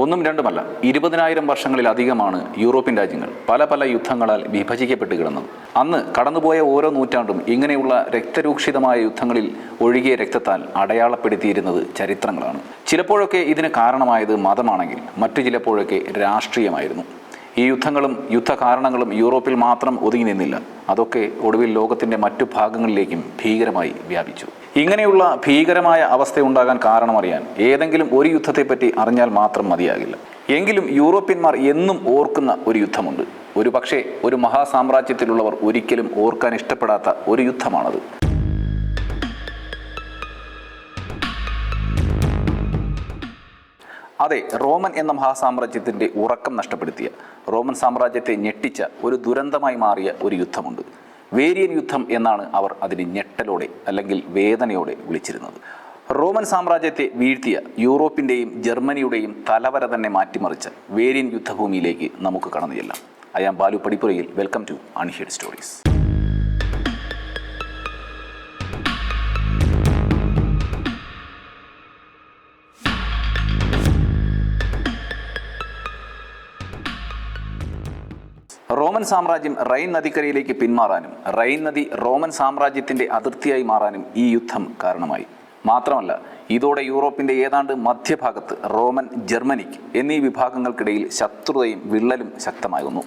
ഒന്നും രണ്ടുമല്ല, 20,000 വർഷങ്ങളിലധികമാണ് യൂറോപ്യൻ രാജ്യങ്ങൾ പല പല യുദ്ധങ്ങളാൽ വിഭജിക്കപ്പെട്ട് കിടന്നത്. അന്ന് കടന്നുപോയ ഓരോ നൂറ്റാണ്ടും ഇങ്ങനെയുള്ള രക്തരൂക്ഷിതമായ യുദ്ധങ്ങളിൽ ഒഴുകിയ രക്തത്താൽ അടയാളപ്പെടുത്തിയിരുന്നത് ചരിത്രങ്ങളാണ്. ചിലപ്പോഴൊക്കെ ഇതിന് കാരണമായത് മതമാണെങ്കിൽ മറ്റു ചിലപ്പോഴൊക്കെ രാഷ്ട്രീയമായിരുന്നു. ഈ യുദ്ധങ്ങളും യുദ്ധ കാരണങ്ങളും യൂറോപ്പിൽ മാത്രം ഒതുങ്ങി നിന്നില്ല. അതൊക്കെ ഒടുവിൽ ലോകത്തിൻ്റെ മറ്റു ഭാഗങ്ങളിലേക്കും ഭീകരമായി വ്യാപിച്ചു. ഇങ്ങനെയുള്ള ഭീകരമായ അവസ്ഥയുണ്ടാകാൻ കാരണമറിയാൻ ഏതെങ്കിലും ഒരു യുദ്ധത്തെപ്പറ്റി അറിഞ്ഞാൽ മാത്രം മതിയാകില്ല. എങ്കിലും യൂറോപ്യന്മാർ എന്നും ഓർക്കുന്ന ഒരു യുദ്ധമുണ്ട്. ഒരു പക്ഷേ ഒരു മഹാസാമ്രാജ്യത്തിലുള്ളവർ ഒരിക്കലും ഓർക്കാൻ ഇഷ്ടപ്പെടാത്ത ഒരു യുദ്ധമാണത്. അതെ, റോമൻ എന്ന മഹാസാമ്രാജ്യത്തിൻ്റെ ഉറക്കം നഷ്ടപ്പെടുത്തിയ, റോമൻ സാമ്രാജ്യത്തെ ഞെട്ടിച്ച ഒരു ദുരന്തമായി മാറിയ ഒരു യുദ്ധമുണ്ട്. വേരിയൻ യുദ്ധം എന്നാണ് അവർ അതിന് ഞെട്ടലോടെ അല്ലെങ്കിൽ വേദനയോടെ വിളിച്ചിരുന്നത്. റോമൻ സാമ്രാജ്യത്തെ വീഴ്ത്തിയ യൂറോപ്പിൻ്റെയും ജർമ്മനിയുടെയും തലവര തന്നെ മാറ്റിമറിച്ച വേരിയൻ യുദ്ധഭൂമിയിലേക്ക് നമുക്ക് കടന്നു ചെല്ലാം. I am Balu പടിപ്പുരയിൽ. Welcome to അൺഹിയർഡ് stories. Roman സാമ്രാജ്യം റൈൻ നദിക്കരയിലേക്ക് പിന്മാറാനും റൈൻ നദി റോമൻ സാമ്രാജ്യത്തിൻ്റെ അതിർത്തിയായി മാറാനും ഈ യുദ്ധം കാരണമായി. മാത്രമല്ല, ഇതോടെ യൂറോപ്പിൻ്റെ ഏതാണ്ട് മധ്യഭാഗത്ത് റോമൻ, ജർമ്മനിക് എന്നീ വിഭാഗങ്ങൾക്കിടയിൽ ശത്രുതയും വിള്ളലും ശക്തമാകുന്നു.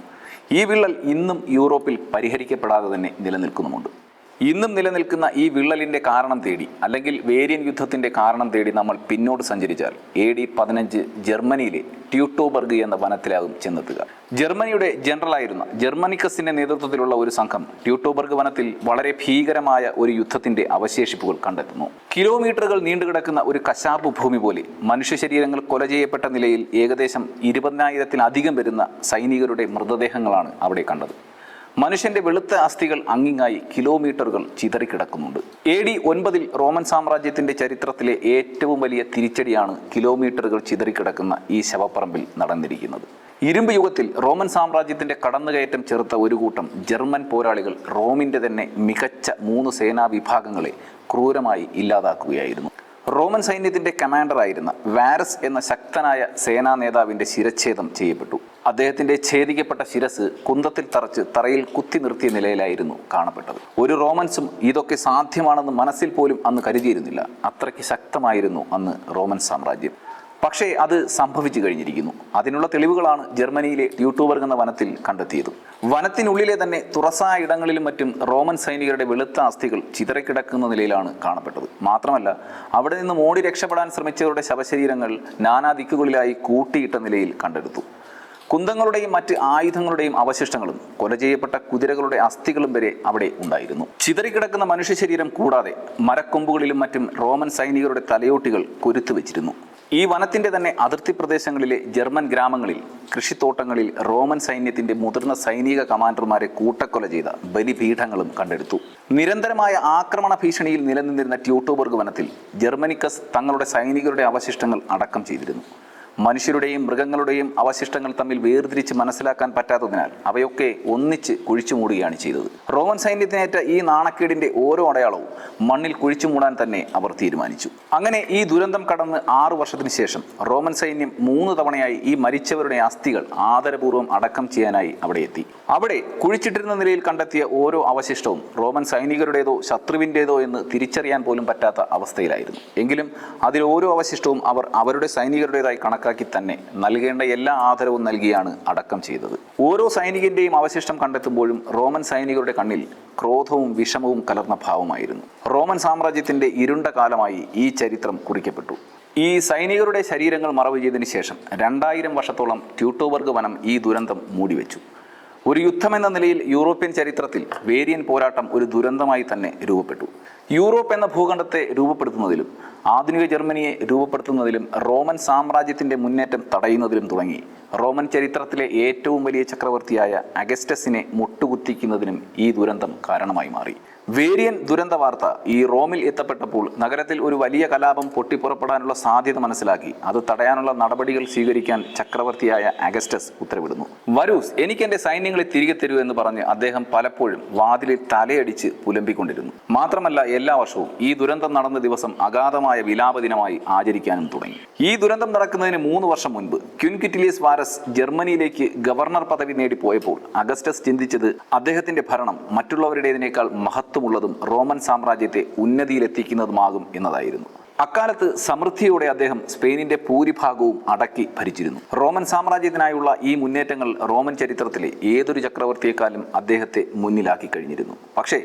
ഈ വിള്ളൽ ഇന്നും യൂറോപ്പിൽ പരിഹരിക്കപ്പെടാതെ തന്നെ നിലനിൽക്കുന്നുമുണ്ട്. ഇന്നും നിലനിൽക്കുന്ന ഈ വിള്ളലിൻ്റെ കാരണം തേടി അല്ലെങ്കിൽ വേരിയൻ യുദ്ധത്തിൻ്റെ കാരണം തേടി നമ്മൾ പിന്നോട്ട് സഞ്ചരിച്ചാൽ AD 15 ജർമ്മനിയിലെ ട്യൂട്ടോബർഗ് എന്ന വനത്തിലാകും ചെന്നെത്തുക. ജർമ്മനിയുടെ ജനറലായിരുന്ന ജർമ്മനിക്കസിൻ്റെ നേതൃത്വത്തിലുള്ള ഒരു സംഘം ട്യൂട്ടോബർഗ് വനത്തിൽ വളരെ ഭീകരമായ ഒരു യുദ്ധത്തിൻ്റെ അവശേഷിപ്പുകൾ കണ്ടെത്തുന്നു. കിലോമീറ്ററുകൾ നീണ്ടുകിടക്കുന്ന ഒരു കശാപ്പ് ഭൂമി പോലെ മനുഷ്യ ശരീരങ്ങൾ കൊല ചെയ്യപ്പെട്ട നിലയിൽ ഏകദേശം 20,000-ലധികം വരുന്ന സൈനികരുടെ മൃതദേഹങ്ങളാണ് അവിടെ കണ്ടത്. മനുഷ്യന്റെ വെളുത്ത അസ്ഥികൾ അങ്ങിങ്ങായി കിലോമീറ്ററുകൾ ചിതറിക്കിടക്കുന്നുണ്ട്. AD 9 റോമൻ സാമ്രാജ്യത്തിന്റെ ചരിത്രത്തിലെ ഏറ്റവും വലിയ തിരിച്ചടിയാണ് കിലോമീറ്ററുകൾ ചിതറിക്കിടക്കുന്ന ഈ ശവപ്പറമ്പിൽ നടന്നിരിക്കുന്നത്. ഇരുമ്പ് യുഗത്തിൽ റോമൻ സാമ്രാജ്യത്തിന്റെ കടന്നുകയറ്റം ചെറുത്ത ഒരു കൂട്ടം ജർമ്മൻ പോരാളികൾ റോമിന്റെ തന്നെ മികച്ച 3 സേനാ വിഭാഗങ്ങളെ ക്രൂരമായി ഇല്ലാതാക്കുകയായിരുന്നു. റോമൻ സൈന്യത്തിന്റെ കമാൻഡറായിരുന്ന വാരസ് എന്ന ശക്തനായ സേനാ നേതാവിന്റെ ശിരച്ഛേദം ചെയ്യപ്പെട്ടു. അദ്ദേഹത്തിന്റെ ഛേദിക്കപ്പെട്ട ശിരസ് കുന്തത്തിൽ തറച്ച് തറയിൽ കുത്തി നിർത്തിയ നിലയിലായിരുന്നു കാണപ്പെട്ടത്. ഒരു റോമൻസും ഇതൊക്കെ സാധ്യമാണെന്ന് മനസ്സിൽ പോലും അന്ന് കരുതിയിരുന്നില്ല. അത്രയ്ക്ക് ശക്തമായിരുന്നു അന്ന് റോമൻ സാമ്രാജ്യം. പക്ഷേ അത് സംഭവിച്ചു കഴിഞ്ഞിരിക്കുന്നു. അതിനുള്ള തെളിവുകളാണ് ജർമ്മനിയിലെ ട്യൂട്ടോബർഗ് എന്ന വനത്തിൽ കണ്ടെത്തിയത്. വനത്തിനുള്ളിലെ തന്നെ തുറസായ ഇടങ്ങളിലും മറ്റും റോമൻ സൈനികരുടെ വെളുത്ത അസ്ഥികൾ ചിതറിക്കിടക്കുന്ന നിലയിലാണ് കാണപ്പെട്ടത്. മാത്രമല്ല, അവിടെ നിന്ന് ഓടി രക്ഷപ്പെടാൻ ശ്രമിച്ചവരുടെ ശവശരീരങ്ങൾ നാനാ ദിക്കുകളിലായി കൂട്ടിയിട്ട നിലയിൽ കണ്ടെടുത്തു. കുന്തങ്ങളുടെയും മറ്റ് ആയുധങ്ങളുടെയും അവശിഷ്ടങ്ങളും കൊല ചെയ്യപ്പെട്ട കുതിരകളുടെ അസ്ഥികളും വരെ അവിടെ ഉണ്ടായിരുന്നു. ചിതറിക്കിടക്കുന്ന മനുഷ്യ ശരീരം കൂടാതെ മരക്കൊമ്പുകളിലും മറ്റും റോമൻ സൈനികരുടെ തലയോട്ടികൾ കൊരുത്തു വെച്ചിരുന്നു. ഈ വനത്തിന്റെ തന്നെ അതിർത്തി പ്രദേശങ്ങളിലെ ജർമ്മൻ ഗ്രാമങ്ങളിൽ, കൃഷിത്തോട്ടങ്ങളിൽ റോമൻ സൈന്യത്തിന്റെ മുതിർന്ന സൈനിക കമാൻഡർമാരെ കൂട്ടക്കൊല ചെയ്ത ബലിപീഠങ്ങളും കണ്ടെടുത്തു. നിരന്തരമായ ആക്രമണ ഭീഷണിയിൽ നിലനിന്നിരുന്ന ട്യൂട്ടോബർഗ് വനത്തിൽ ജർമ്മനിക്കസ് തങ്ങളുടെ സൈനികരുടെ അവശിഷ്ടങ്ങൾ അടക്കം ചെയ്തിരുന്നു. മനുഷ്യരുടെയും മൃഗങ്ങളുടെയും അവശിഷ്ടങ്ങൾ തമ്മിൽ വേർതിരിച്ച് മനസ്സിലാക്കാൻ പറ്റാത്തതിനാൽ അവയൊക്കെ ഒന്നിച്ച് കുഴിച്ചു മൂടുകയാണ് ചെയ്തത്. റോമൻ സൈന്യത്തിനേറ്റ ഈ നാണക്കേടിന്റെ ഓരോ അടയാളവും മണ്ണിൽ കുഴിച്ചു മൂടാൻ തന്നെ അവർ തീരുമാനിച്ചു. അങ്ങനെ ഈ ദുരന്തം കടന്ന് 6 വർഷത്തിന് ശേഷം റോമൻ സൈന്യം 3 തവണയായി ഈ മരിച്ചവരുടെ അസ്ഥികൾ ആദരപൂർവ്വം അടക്കം ചെയ്യാനായി അവിടെ എത്തി. അവിടെ കുഴിച്ചിട്ടിരുന്ന നിലയിൽ കണ്ടെത്തിയ ഓരോ അവശിഷ്ടവും റോമൻ സൈനികരുടേതോ ശത്രുവിൻ്റേതോ എന്ന് തിരിച്ചറിയാൻ പോലും പറ്റാത്ത അവസ്ഥയിലായിരുന്നു. എങ്കിലും അതിൽ ഓരോ അവശിഷ്ടവും അവർ അവരുടെ സൈനികരുടേതായി കണക്കാക്കി തന്നെ നൽകേണ്ട എല്ലാ ആദരവും നൽകിയാണ് അടക്കം ചെയ്തത്. ഓരോ സൈനികന്റെയും അവശിഷ്ടം കണ്ടെത്തുമ്പോഴും റോമൻ സൈനികരുടെ കണ്ണിൽ ക്രോധവും വിഷമവും കലർന്ന ഭാവമായിരുന്നു. റോമൻ സാമ്രാജ്യത്തിന്റെ ഇരുണ്ട കാലമായി ഈ ചരിത്രം കുറിക്കപ്പെട്ടു. ഈ സൈനികരുടെ ശരീരങ്ങൾ മറവ് ചെയ്തതിനു ശേഷം 2000 വർഷത്തോളം ട്യൂട്ടോബർഗ് വനം ഈ ദുരന്തം മൂടിവെച്ചു. ഒരു യുദ്ധമെന്ന നിലയിൽ യൂറോപ്യൻ ചരിത്രത്തിൽ വേരിയൻ പോരാട്ടം ഒരു ദുരന്തമായി തന്നെ രൂപപ്പെട്ടു. യൂറോപ്പ് എന്ന ഭൂഖണ്ഡത്തെ രൂപപ്പെടുത്തുന്നതിലും ആധുനിക ജർമ്മനിയെ രൂപപ്പെടുത്തുന്നതിലും റോമൻ സാമ്രാജ്യത്തിന്റെ മുന്നേറ്റം തടയുന്നതിലും തുടങ്ങി റോമൻ ചരിത്രത്തിലെ ഏറ്റവും വലിയ ചക്രവർത്തിയായ അഗസ്റ്റസിനെ മുട്ടുകുത്തിക്കുന്നതിനും ഈ ദുരന്തം കാരണമായി മാറി. വേരിയൻ ദുരന്ത വാർത്ത ഈ റോമിൽ എത്തപ്പെട്ടപ്പോൾ നഗരത്തിൽ ഒരു വലിയ കലാപം പൊട്ടിപ്പുറപ്പെടാനുള്ള സാധ്യത മനസ്സിലാക്കി അത് തടയാനുള്ള നടപടികൾ സ്വീകരിക്കാൻ ചക്രവർത്തിയായ അഗസ്റ്റസ് ഉത്തരവിടുന്നു. വരൂസ്, എനിക്ക് എന്റെ സൈന്യങ്ങളെ തിരികെ തരൂ എന്ന് പറഞ്ഞ് അദ്ദേഹം പലപ്പോഴും വാതിലിൽ തലയടിച്ച് പുലമ്പിക്കൊണ്ടിരുന്നു. മാത്രമല്ല എല്ലാ വർഷവും ഈ ദുരന്തം നടന്ന ദിവസം അഗാധമായ വിലാപ ദിനമായി ആചരിക്കാനും തുടങ്ങി. ഈ ദുരന്തം നടക്കുന്നതിന് 3 വർഷം മുൻപ് ക്വിൻറ്റിലിയസ് വാരസ് ജർമ്മനിയിലേക്ക് ഗവർണർ പദവി നേടി പോയപ്പോൾ അഗസ്റ്റസ് ചിന്തിച്ചത് അദ്ദേഹത്തിന്റെ ഭരണം മറ്റുള്ളവരുടേതിനേക്കാൾ മഹത്വമുള്ളതും റോമൻ സാമ്രാജ്യത്തെ ഉന്നതിയിലെത്തിക്കുന്നതുമാകും എന്നതായിരുന്നു. അക്കാലത്ത് സമൃദ്ധിയോടെ അദ്ദേഹം സ്പെയിനിന്റെ ഭൂരിഭാഗവും അടക്കി ഭരിച്ചിരുന്നു. റോമൻ സാമ്രാജ്യത്തിനായുള്ള ഈ മുന്നേറ്റങ്ങൾ റോമൻ ചരിത്രത്തിലെ ഏതൊരു ചക്രവർത്തിയെക്കാളും അദ്ദേഹത്തെ മുന്നിലാക്കി കഴിഞ്ഞിരുന്നു. പക്ഷേ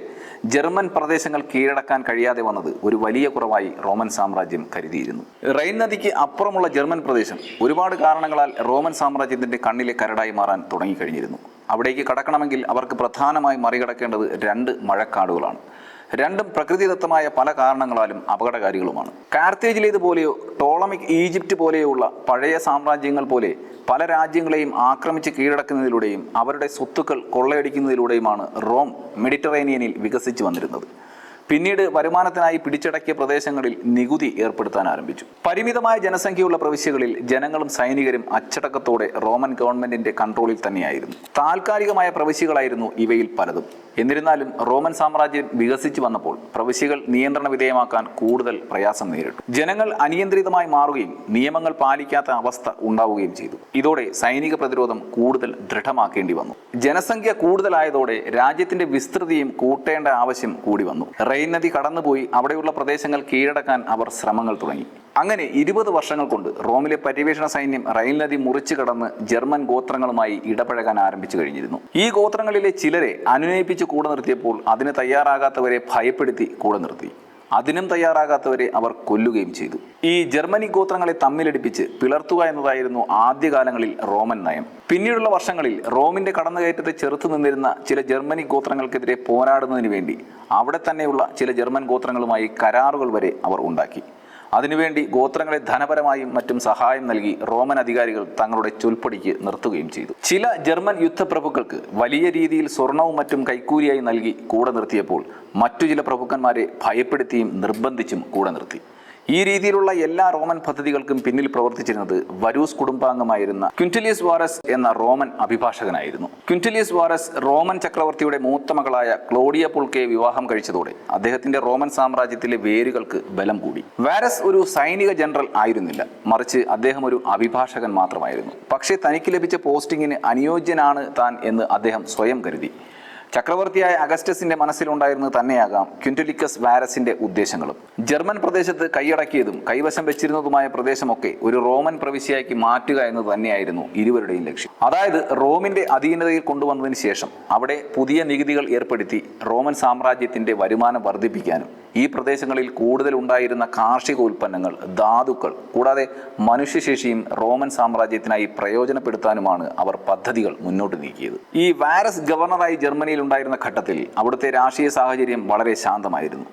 ജർമ്മൻ പ്രദേശങ്ങൾ കീഴടക്കാൻ കഴിയാതെ വന്നത് ഒരു വലിയ കുറവായി റോമൻ സാമ്രാജ്യം കരുതിയിരുന്നു. റൈൻ നദിക്ക് അപ്പുറമുള്ള ജർമ്മൻ പ്രദേശം ഒരുപാട് കാരണങ്ങളാൽ റോമൻ സാമ്രാജ്യത്തിന്റെ കണ്ണിലെ കരടായി മാറാൻ തുടങ്ങിക്കഴിഞ്ഞിരുന്നു. അവിടേക്ക് കടക്കണമെങ്കിൽ അവർക്ക് പ്രധാനമായി മറികടക്കേണ്ടത് 2 മഴക്കാടുകളാണ്. രണ്ടും പ്രകൃതിദത്തമായ പല കാരണങ്ങളാലും അപകടകാരികളുമാണ്. കാർത്തേജിലേതുപോലെയോ ടോളമിക് ഈജിപ്റ്റ് പോലെയുള്ള പഴയ സാമ്രാജ്യങ്ങൾ പോലെ പല രാജ്യങ്ങളെയും ആക്രമിച്ച് കീഴടക്കുന്നതിലൂടെയും അവരുടെ സ്വത്തുക്കൾ കൊള്ളയടിക്കുന്നതിലൂടെയുമാണ് റോം മെഡിറ്ററേനിയനിൽ വികസിച്ചു വന്നിരുന്നത്. പിന്നീട് വരുമാനത്തിനായി പിടിച്ചടക്കിയ പ്രദേശങ്ങളിൽ നികുതി ഏർപ്പെടുത്താൻ ആരംഭിച്ചു. പരിമിതമായ ജനസംഖ്യയുള്ള പ്രവിശ്യകളിൽ ജനങ്ങളും സൈനികരും അച്ചടക്കത്തോടെ റോമൻ ഗവൺമെന്റിന്റെ കൺട്രോളിൽ തന്നെയായിരുന്നു. താൽക്കാലികമായ പ്രവിശ്യകളായിരുന്നു ഇവയിൽ പലതും. എന്നിരുന്നാലും റോമൻ സാമ്രാജ്യം വികസിച്ചു വന്നപ്പോൾ പ്രവിശ്യകൾ നിയന്ത്രണ വിധേയമാക്കാൻ കൂടുതൽ പ്രയാസം നേരിട്ടു. ജനങ്ങൾ അനിയന്ത്രിതമായി മാറുകയും നിയമങ്ങൾ പാലിക്കാത്ത അവസ്ഥ ഉണ്ടാവുകയും ചെയ്തു. ഇതോടെ സൈനിക പ്രതിരോധം കൂടുതൽ ദൃഢമാക്കേണ്ടി വന്നു. ജനസംഖ്യ കൂടുതലായതോടെ രാജ്യത്തിന്റെ വിസ്തൃതിയും കൂട്ടേണ്ട ആവശ്യം കൂടി വന്നു. റെയിൻ നദി കടന്നുപോയി അവിടെയുള്ള പ്രദേശങ്ങൾ കീഴടക്കാൻ അവർ ശ്രമങ്ങൾ തുടങ്ങി. അങ്ങനെ 20 വർഷങ്ങൾ കൊണ്ട് റോമിലെ പര്യവേഷണ സൈന്യം റൈൻ നദി മുറിച്ചു കടന്ന് ജർമ്മൻ ഗോത്രങ്ങളുമായി ഇടപഴകാൻ ആരംഭിച്ചു കഴിഞ്ഞിരുന്നു. ഈ ഗോത്രങ്ങളിലെ ചിലരെ അനുനയിപ്പിച്ച് കൂടെ നിർത്തിയപ്പോൾ അതിന് തയ്യാറാകാത്തവരെ ഭയപ്പെടുത്തി കൂടെ നിർത്തി. അതിനും തയ്യാറാകാത്തവരെ അവർ കൊല്ലുകയും ചെയ്തു. ഈ ജർമ്മനി ഗോത്രങ്ങളെ തമ്മിലടിപ്പിച്ച് പിളർത്തുക എന്നതായിരുന്നു ആദ്യകാലങ്ങളിൽ റോമൻ നയം. പിന്നീടുള്ള വർഷങ്ങളിൽ റോമിന്റെ കടന്നുകയറ്റത്തെ ചെറുത്തു നിന്നിരുന്ന ചില ജർമ്മനി ഗോത്രങ്ങൾക്കെതിരെ പോരാടുന്നതിന് വേണ്ടി അവിടെ തന്നെയുള്ള ചില ജർമ്മൻ ഗോത്രങ്ങളുമായി കരാറുകൾ വരെ അവർ ഉണ്ടാക്കി. അതിനുവേണ്ടി ഗോത്രങ്ങളെ ധനപരമായും മറ്റും സഹായം നൽകി റോമൻ അധികാരികൾ തങ്ങളുടെ ചൊൽപ്പടിക്ക് നിർത്തുകയും ചെയ്തു. ചില ജർമ്മൻ യുദ്ധപ്രഭുക്കൾക്ക് വലിയ രീതിയിൽ സ്വർണവും മറ്റും കൈക്കൂലിയായി നൽകി കൂടെ നിർത്തിയപ്പോൾ മറ്റു ചില പ്രഭുക്കന്മാരെ ഭയപ്പെടുത്തിയും നിർബന്ധിച്ചും കൂടെ നിർത്തി. ഈ രീതിയിലുള്ള എല്ലാ റോമൻ പദ്ധതികൾക്കും പിന്നിൽ പ്രവർത്തിച്ചിരുന്നത് വരൂസ് കുടുംബാംഗമായിരുന്ന ക്വിൻറ്റിലിയസ് വാരസ് എന്ന റോമൻ അഭിഭാഷകനായിരുന്നു. ക്വിൻറ്റിലിയസ് വാരസ് റോമൻ ചക്രവർത്തിയുടെ മൂത്ത മകളായ ക്ലോഡിയ പുൾക്കയെ വിവാഹം കഴിച്ചതോടെ അദ്ദേഹത്തിന്റെ റോമൻ സാമ്രാജ്യത്തിലെ വേരുകൾക്ക് ബലം കൂടി. വാരസ് ഒരു സൈനിക ജനറൽ ആയിരുന്നില്ല, മറിച്ച് അദ്ദേഹം ഒരു അഭിഭാഷകൻ മാത്രമായിരുന്നു. പക്ഷേ തനിക്ക് ലഭിച്ച പോസ്റ്റിങ്ങിന് അനുയോജ്യനാണ് താൻ എന്ന് അദ്ദേഹം സ്വയം കരുതി. ചക്രവർത്തിയായ അഗസ്റ്റസിന്റെ മനസ്സിലുണ്ടായിരുന്നത് തന്നെയാകാം ക്വിൻറ്റിലിയസ് വാരസിന്റെ ഉദ്ദേശങ്ങളും. ജർമ്മൻ പ്രദേശത്ത് കൈയടക്കിയതും കൈവശം വെച്ചിരുന്നതുമായ പ്രദേശമൊക്കെ ഒരു റോമൻ പ്രവിശ്യയാക്കി മാറ്റുക എന്നത് തന്നെയായിരുന്നു ഇരുവരുടെയും ലക്ഷ്യം. അതായത് റോമിന്റെ അധീനതയിൽ കൊണ്ടുവന്നതിന് ശേഷം അവിടെ പുതിയ നികുതികൾ ഏർപ്പെടുത്തി റോമൻ സാമ്രാജ്യത്തിന്റെ വരുമാനം വർദ്ധിപ്പിക്കാനും ഈ പ്രദേശങ്ങളിൽ കൂടുതൽ ഉണ്ടായിരുന്ന കാർഷിക ഉൽപ്പന്നങ്ങൾ, ധാതുക്കൾ കൂടാതെ മനുഷ്യശേഷിയും റോമൻ സാമ്രാജ്യത്തിനായി പ്രയോജനപ്പെടുത്താനുമാണ് അവർ പദ്ധതികൾ മുന്നോട്ട് നീക്കിയത്. ഈ വാരസ് ഗവർണറായി ജർമ്മനിയിൽ ഉണ്ടായിരുന്ന ഘട്ടത്തിൽ അവിടുത്തെ രാഷ്ട്രീയ സാഹചര്യം വളരെ ശാന്തമായിരുന്നു.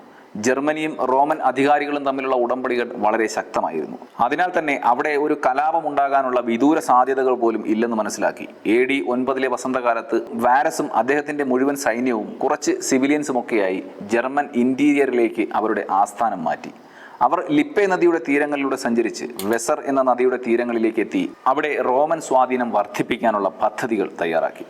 ജർമ്മനിയും റോമൻ അധികാരികളും തമ്മിലുള്ള ഉടമ്പടികൾ വളരെ ശക്തമായിരുന്നു. അതിനാൽ തന്നെ അവിടെ ഒരു കലാപം ഉണ്ടാകാനുള്ള വിദൂര സാധ്യതകൾ പോലും ഇല്ലെന്ന് മനസ്സിലാക്കി AD 9 വസന്തകാലത്ത് വാരസും അദ്ദേഹത്തിന്റെ മുഴുവൻ സൈന്യവും കുറച്ച് സിവിലിയൻസുമൊക്കെയായി ജർമ്മൻ ഇന്റീരിയറിലേക്ക് അവരുടെ ആസ്ഥാനം മാറ്റി. അവർ ലിപ്പെ നദിയുടെ തീരങ്ങളിലൂടെ സഞ്ചരിച്ച് വെസർ എന്ന നദിയുടെ തീരങ്ങളിലേക്ക് എത്തി അവിടെ റോമൻ സ്വാധീനം വർദ്ധിപ്പിക്കാനുള്ള പദ്ധതികൾ തയ്യാറാക്കി.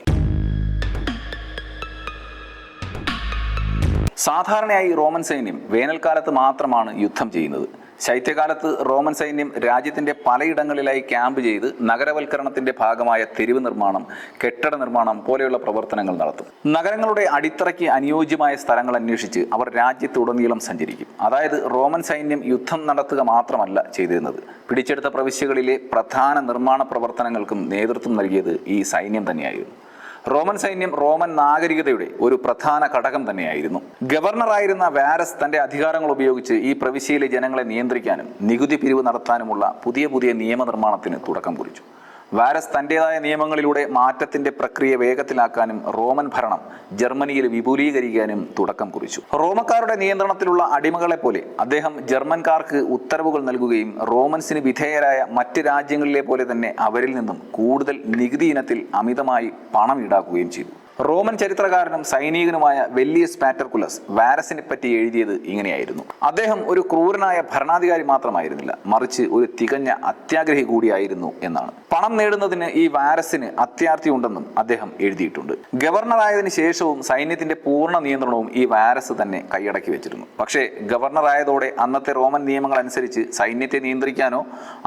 സാധാരണയായി റോമൻ സൈന്യം വേനൽക്കാലത്ത് മാത്രമാണ് യുദ്ധം ചെയ്യുന്നത്. ശൈത്യകാലത്ത് റോമൻ സൈന്യം രാജ്യത്തിന്റെ പലയിടങ്ങളിലായി ക്യാമ്പ് ചെയ്ത് നഗരവൽക്കരണത്തിന്റെ ഭാഗമായ തെരുവ് നിർമ്മാണം, കെട്ടിട നിർമ്മാണം പോലെയുള്ള പ്രവർത്തനങ്ങൾ നടത്തും. നഗരങ്ങളുടെ അടിത്തറയ്ക്ക് അനുയോജ്യമായ സ്ഥലങ്ങൾ അന്വേഷിച്ച് അവർ രാജ്യത്തുടനീളം സഞ്ചരിക്കും. അതായത് റോമൻ സൈന്യം യുദ്ധം നടത്തുക മാത്രമല്ല ചെയ്തിരുന്നത്, പിടിച്ചെടുത്ത പ്രവിശ്യകളിലെ പ്രധാന നിർമ്മാണ പ്രവർത്തനങ്ങൾക്കും നേതൃത്വം നൽകിയത് ഈ സൈന്യം തന്നെയായിരുന്നു. റോമൻ സൈന്യം റോമൻ നാഗരികതയുടെ ഒരു പ്രധാന ഘടകം തന്നെയായിരുന്നു. ഗവർണറായിരുന്ന വാരസ് തന്റെ അധികാരങ്ങൾ ഉപയോഗിച്ച് ഈ പ്രവിശ്യയിലെ ജനങ്ങളെ നിയന്ത്രിക്കാനും നികുതി പിരിവ് നടത്താനുമുള്ള പുതിയ നിയമനിർമ്മാണത്തിന് തുടക്കം കുറിച്ചു. വാരസ് തന്റേതായ നിയമങ്ങളിലൂടെ മാറ്റത്തിന്റെ പ്രക്രിയ വേഗത്തിലാക്കാനും റോമൻ ഭരണം ജർമ്മനിയിൽ വിപുലീകരിക്കാനും തുടക്കം കുറിച്ചു. റോമക്കാരുടെ നിയന്ത്രണത്തിലുള്ള അടിമകളെ പോലെ അദ്ദേഹം ജർമ്മൻകാർക്ക് ഉത്തരവുകൾ നൽകുകയും റോമൻസിന് വിധേയരായ മറ്റ് രാജ്യങ്ങളിലെ പോലെ തന്നെ അവരിൽ നിന്നും കൂടുതൽ നികുതി ഇനത്തിൽ അമിതമായി പണം ഈടാക്കുകയും ചെയ്തു. റോമൻ ചരിത്രകാരനും സൈനികനുമായ വെല്ലിയസ് പാറ്റർകുലസ് വാരസിനെ പറ്റി എഴുതിയത് ഇങ്ങനെയായിരുന്നു: അദ്ദേഹം ഒരു ക്രൂരനായ ഭരണാധികാരി മാത്രമായിരുന്നില്ല, മറിച്ച് ഒരു തികഞ്ഞ അത്യാഗ്രഹി കൂടിയായിരുന്നു എന്നാണ്. പണം നേടുന്നതിന് ഈ വാരസിന് അത്യാർത്തി ഉണ്ടെന്നും അദ്ദേഹം എഴുതിയിട്ടുണ്ട്. ഗവർണറായതിനു ശേഷവും സൈന്യത്തിന്റെ പൂർണ്ണ നിയന്ത്രണവും ഈ വാരസ് തന്നെ കൈയടക്കി വെച്ചിരുന്നു. പക്ഷേ ഗവർണറായതോടെ അന്നത്തെ റോമൻ നിയമങ്ങൾ അനുസരിച്ച് സൈന്യത്തെ നിയന്ത്രിക്കാനോ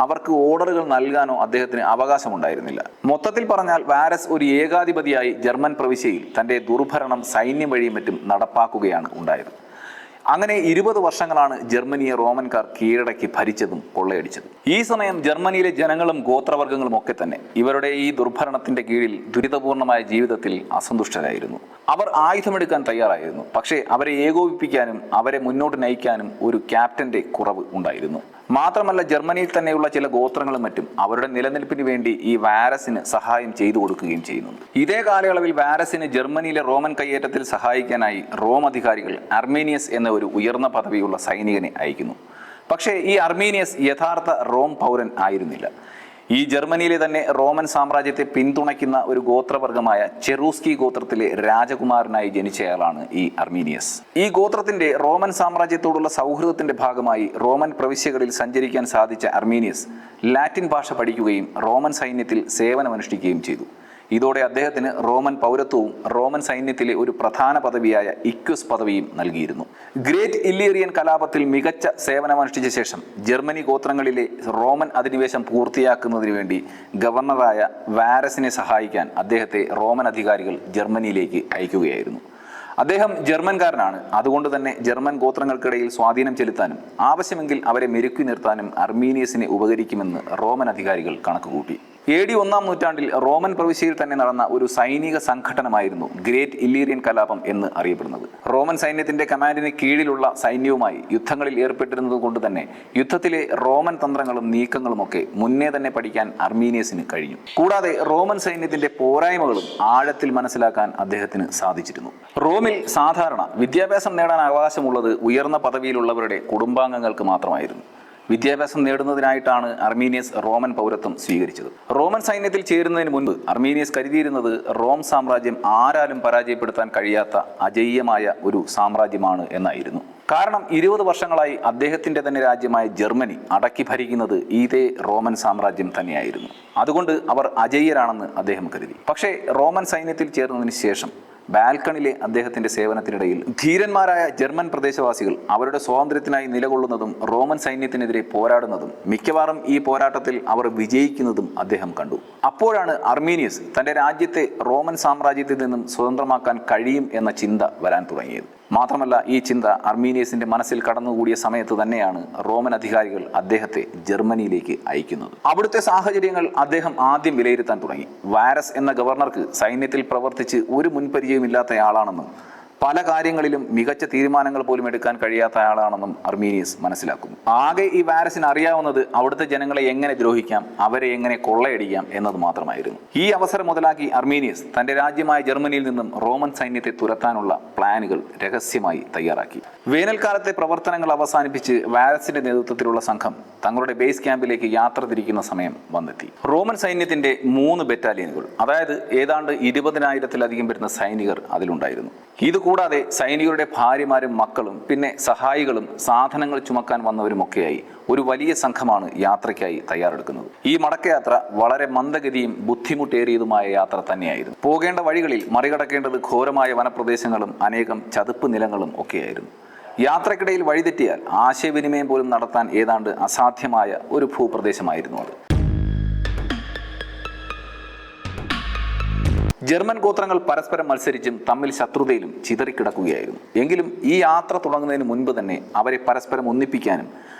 അവർക്ക് ഓർഡറുകൾ നൽകാനോ അദ്ദേഹത്തിന് അവകാശമുണ്ടായിരുന്നില്ല. മൊത്തത്തിൽ പറഞ്ഞാൽ വാരസ് ഒരു ഏകാധിപതിയായി ജർമ്മൻ പ്രവിശ്യയിൽ തന്റെ ദുർഭരണം സൈന്യം വഴിയും മറ്റും നടപ്പാക്കുകയാണ് ഉണ്ടായത്. അങ്ങനെ 20 വർഷങ്ങളാണ് ജർമ്മനിയെ റോമൻകാർ കീഴടക്കി ഭരിച്ചതും കൊള്ളയടിച്ചതും. ഈ സമയം ജർമ്മനിയിലെ ജനങ്ങളും ഗോത്രവർഗ്ഗങ്ങളും ഒക്കെ തന്നെ ഇവരുടെ ഈ ദുർഭരണത്തിന്റെ കീഴിൽ ദുരിതപൂർണമായ ജീവിതത്തിൽ അസന്തുഷ്ടരായിരുന്നു. അവർ ആയുധമെടുക്കാൻ തയ്യാറായിരുന്നു. പക്ഷേ അവരെ ഏകോപിപ്പിക്കാനും അവരെ മുന്നോട്ട് നയിക്കാനും ഒരു ക്യാപ്റ്റന്റെ കുറവ് ഉണ്ടായിരുന്നു. മാത്രമല്ല, ജർമ്മനിയിൽ തന്നെയുള്ള ചില ഗോത്രങ്ങളും മറ്റും അവരുടെ നിലനിൽപ്പിന് വേണ്ടി ഈ വാരസിന് സഹായം ചെയ്തു കൊടുക്കുകയും ചെയ്യുന്നുണ്ട്. ഇതേ കാലയളവിൽ വാരസിന് ജർമ്മനിയിലെ റോമൻ കയ്യേറ്റത്തിൽ സഹായിക്കാനായി റോം അധികാരികൾ അർമേനിയസ് എന്ന ഒരു ഉയർന്ന പദവിയുള്ള സൈനികനെ അയക്കുന്നു. പക്ഷേ ഈ അർമേനിയസ് യഥാർത്ഥ റോം പൗരൻ ആയിരുന്നില്ല. ഈ ജർമ്മനിയിലെ തന്നെ റോമൻ സാമ്രാജ്യത്തെ പിന്തുണയ്ക്കുന്ന ഒരു ഗോത്രവർഗമായ ചെറൂസ്കി ഗോത്രത്തിലെ രാജകുമാരനായി ജനിച്ചയാളാണ് ഈ അർമീനിയസ്. ഈ ഗോത്രത്തിന്റെ റോമൻ സാമ്രാജ്യത്തോടുള്ള സൗഹൃദത്തിന്റെ ഭാഗമായി റോമൻ പ്രവിശ്യകളിൽ സഞ്ചരിക്കാൻ സാധിച്ച അർമീനിയസ് ലാറ്റിൻ ഭാഷ പഠിക്കുകയും റോമൻ സൈന്യത്തിൽ സേവനമനുഷ്ഠിക്കുകയും ചെയ്തു. ഇതോടെ അദ്ദേഹത്തിന് റോമൻ പൗരത്വവും റോമൻ സൈന്യത്തിലെ ഒരു പ്രധാന പദവിയായ ഇക്വസ് പദവിയും നൽകിയിരുന്നു. ഗ്രേറ്റ് ഇല്ലീറിയൻ കലാപത്തിൽ മികച്ച സേവനമനുഷ്ഠിച്ച ശേഷം ജർമ്മനി ഗോത്രങ്ങളിലെ റോമൻ അധിനിവേശം പൂർത്തിയാക്കുന്നതിന് വേണ്ടി ഗവർണറായ വാരസിനെ സഹായിക്കാൻ അദ്ദേഹത്തെ റോമൻ അധികാരികൾ ജർമ്മനിയിലേക്ക് അയക്കുകയായിരുന്നു. അദ്ദേഹം ജർമ്മൻകാരനാണ്. അതുകൊണ്ട് തന്നെ ജർമ്മൻ ഗോത്രങ്ങൾക്കിടയിൽ സ്വാധീനം ചെലുത്താനും ആവശ്യമെങ്കിൽ അവരെ മെരുക്കി നിർത്താനും അർമീനിയസിനെ ഉപകരിക്കുമെന്ന് റോമൻ അധികാരികൾ കണക്കുകൂട്ടി. AD 1-ാം നൂറ്റാണ്ടിൽ റോമൻ പ്രവിശ്യയിൽ തന്നെ നടന്ന ഒരു സൈനിക സംഘടനമായിരുന്നു ഗ്രേറ്റ് ഇല്ലീറിയൻ കലാപം എന്ന് അറിയപ്പെടുന്നത്. റോമൻ സൈന്യത്തിന്റെ കമാൻഡിന് കീഴിലുള്ള സൈന്യവുമായി യുദ്ധങ്ങളിൽ ഏർപ്പെട്ടിരുന്നത് കൊണ്ട് തന്നെ യുദ്ധത്തിലെ റോമൻ തന്ത്രങ്ങളും നീക്കങ്ങളുമൊക്കെ മുന്നേ തന്നെ പഠിക്കാൻ അർമീനിയസിന് കഴിഞ്ഞു. കൂടാതെ റോമൻ സൈന്യത്തിന്റെ പോരായ്മകളും ആഴത്തിൽ മനസ്സിലാക്കാൻ അദ്ദേഹത്തിന് സാധിച്ചിരുന്നു. റോമിൽ സാധാരണ വിദ്യാഭ്യാസം നേടാൻ അവകാശമുള്ളത് ഉയർന്ന പദവിയിലുള്ളവരുടെ കുടുംബാംഗങ്ങൾക്ക് മാത്രമായിരുന്നു. വിദ്യാഭ്യാസം നേടുന്നതിനായിട്ടാണ് അർമീനിയസ് റോമൻ പൗരത്വം സ്വീകരിച്ചത്. റോമൻ സൈന്യത്തിൽ ചേരുന്നതിന് മുൻപ് അർമീനിയസ് കരുതിയിരുന്നത് റോം സാമ്രാജ്യം ആരാലും പരാജയപ്പെടുത്താൻ കഴിയാത്ത അജയ്യമായ ഒരു സാമ്രാജ്യമാണ് എന്നായിരുന്നു. കാരണം 20 വർഷങ്ങളായി അദ്ദേഹത്തിന്റെ തന്നെ രാജ്യമായ ജർമ്മനി അടക്കി ഭരിക്കുന്നത് ഇതേ റോമൻ സാമ്രാജ്യം തന്നെയായിരുന്നു. അതുകൊണ്ട് അവർ അജയ്യരാണെന്ന് അദ്ദേഹം കരുതി. പക്ഷേ റോമൻ സൈന്യത്തിൽ ചേർന്നതിന് ശേഷം ബാൽക്കണിലെ അദ്ദേഹത്തിന്റെ സേവനത്തിനിടയിൽ ധീരന്മാരായ ജർമ്മൻ പ്രദേശവാസികൾ അവരുടെ സ്വാതന്ത്ര്യത്തിനായി നിലകൊള്ളുന്നതും റോമൻ സൈന്യത്തിനെതിരെ പോരാടുന്നതും മിക്കവാറും ഈ പോരാട്ടത്തിൽ അവർ വിജയിക്കുന്നതും അദ്ദേഹം കണ്ടു. അപ്പോഴാണ് അർമീനിയസ് തന്റെ രാജ്യത്തെ റോമൻ സാമ്രാജ്യത്തിൽ നിന്നും സ്വതന്ത്രമാക്കാൻ കഴിയും എന്ന ചിന്ത വരാൻ തുടങ്ങിയത്. മാത്രമല്ല, ഈ ചിന്ത അർമീനിയസിന്റെ മനസ്സിൽ കടന്നുകൂടിയ സമയത്ത് തന്നെയാണ് റോമൻ അധികാരികൾ അദ്ദേഹത്തെ ജർമ്മനിയിലേക്ക് അയക്കുന്നത്. അവിടുത്തെ സാഹചര്യങ്ങൾ അദ്ദേഹം ആദ്യം വിലയിരുത്താൻ തുടങ്ങി. വാരസ് എന്ന ഗവർണർക്ക് സൈന്യത്തിൽ പ്രവർത്തിച്ച് ഒരു മുൻപരിചയമില്ലാത്തയാളാണെന്നും പല കാര്യങ്ങളിലും മികച്ച തീരുമാനങ്ങൾ പോലും എടുക്കാൻ കഴിയാത്ത ആളാണെന്നും അർമീനിയസ് മനസ്സിലാക്കുന്നു. ആകെ ഈ വാരസിന് അറിയാവുന്നത് അവിടുത്തെ ജനങ്ങളെ എങ്ങനെ ദ്രോഹിക്കാം, അവരെ എങ്ങനെ കൊള്ളയടിക്കാം എന്നത് മാത്രമായിരുന്നു. ഈ അവസരം മുതലാക്കി അർമീനിയസ് തന്റെ രാജ്യമായ ജർമ്മനിയിൽ നിന്നും റോമൻ സൈന്യത്തെ തുരത്താനുള്ള പ്ലാനുകൾ രഹസ്യമായി തയ്യാറാക്കി. വേനൽക്കാലത്തെ പ്രവർത്തനങ്ങൾ അവസാനിപ്പിച്ച് വാരസിന്റെ നേതൃത്വത്തിലുള്ള സംഘം തങ്ങളുടെ ബേസ് ക്യാമ്പിലേക്ക് യാത്ര തിരിക്കുന്ന സമയം വന്നെത്തി. റോമൻ സൈന്യത്തിന്റെ 3 ബറ്റാലിയനുകൾ, അതായത് ഏതാണ്ട് 20,000-ത്തിലധികം വരുന്ന സൈനികർ അതിലുണ്ടായിരുന്നു. ഇതുകൂടാതെ സൈനികരുടെ ഭാര്യമാരും മക്കളും പിന്നെ സഹായികളും സാധനങ്ങൾ ചുമക്കാൻ വന്നവരുമൊക്കെയായി ഒരു വലിയ സംഘമാണ് യാത്രയ്ക്കായി തയ്യാറെടുക്കുന്നത്. ഈ മടക്കയാത്ര വളരെ മന്ദഗതിയും ബുദ്ധിമുട്ടേറിയതുമായ യാത്ര തന്നെയായിരുന്നു. പോകേണ്ട വഴികളിൽ മറികടക്കേണ്ടത് ഘോരമായ വനപ്രദേശങ്ങളും അനേകം ചതുപ്പ് നിലങ്ങളും ഒക്കെയായിരുന്നു. യാത്രക്കിടയിൽ വഴിതെറ്റിയാൽ ആശയവിനിമയം പോലും നടത്താൻ ഏതാണ്ട് അസാധ്യമായ ഒരു ഭൂപ്രദേശമായിരുന്നു അത്. ജർമ്മൻ ഗോത്രങ്ങൾ പരസ്പരം മത്സരിച്ചും തമ്മിൽ ശത്രുതയിലും ചിതറിക്കിടക്കുകയായിരുന്നു. എങ്കിലും ഈ യാത്ര തുടങ്ങുന്നതിന് മുൻപ് തന്നെ അവരെ പരസ്പരം ഒന്നിപ്പിക്കാനും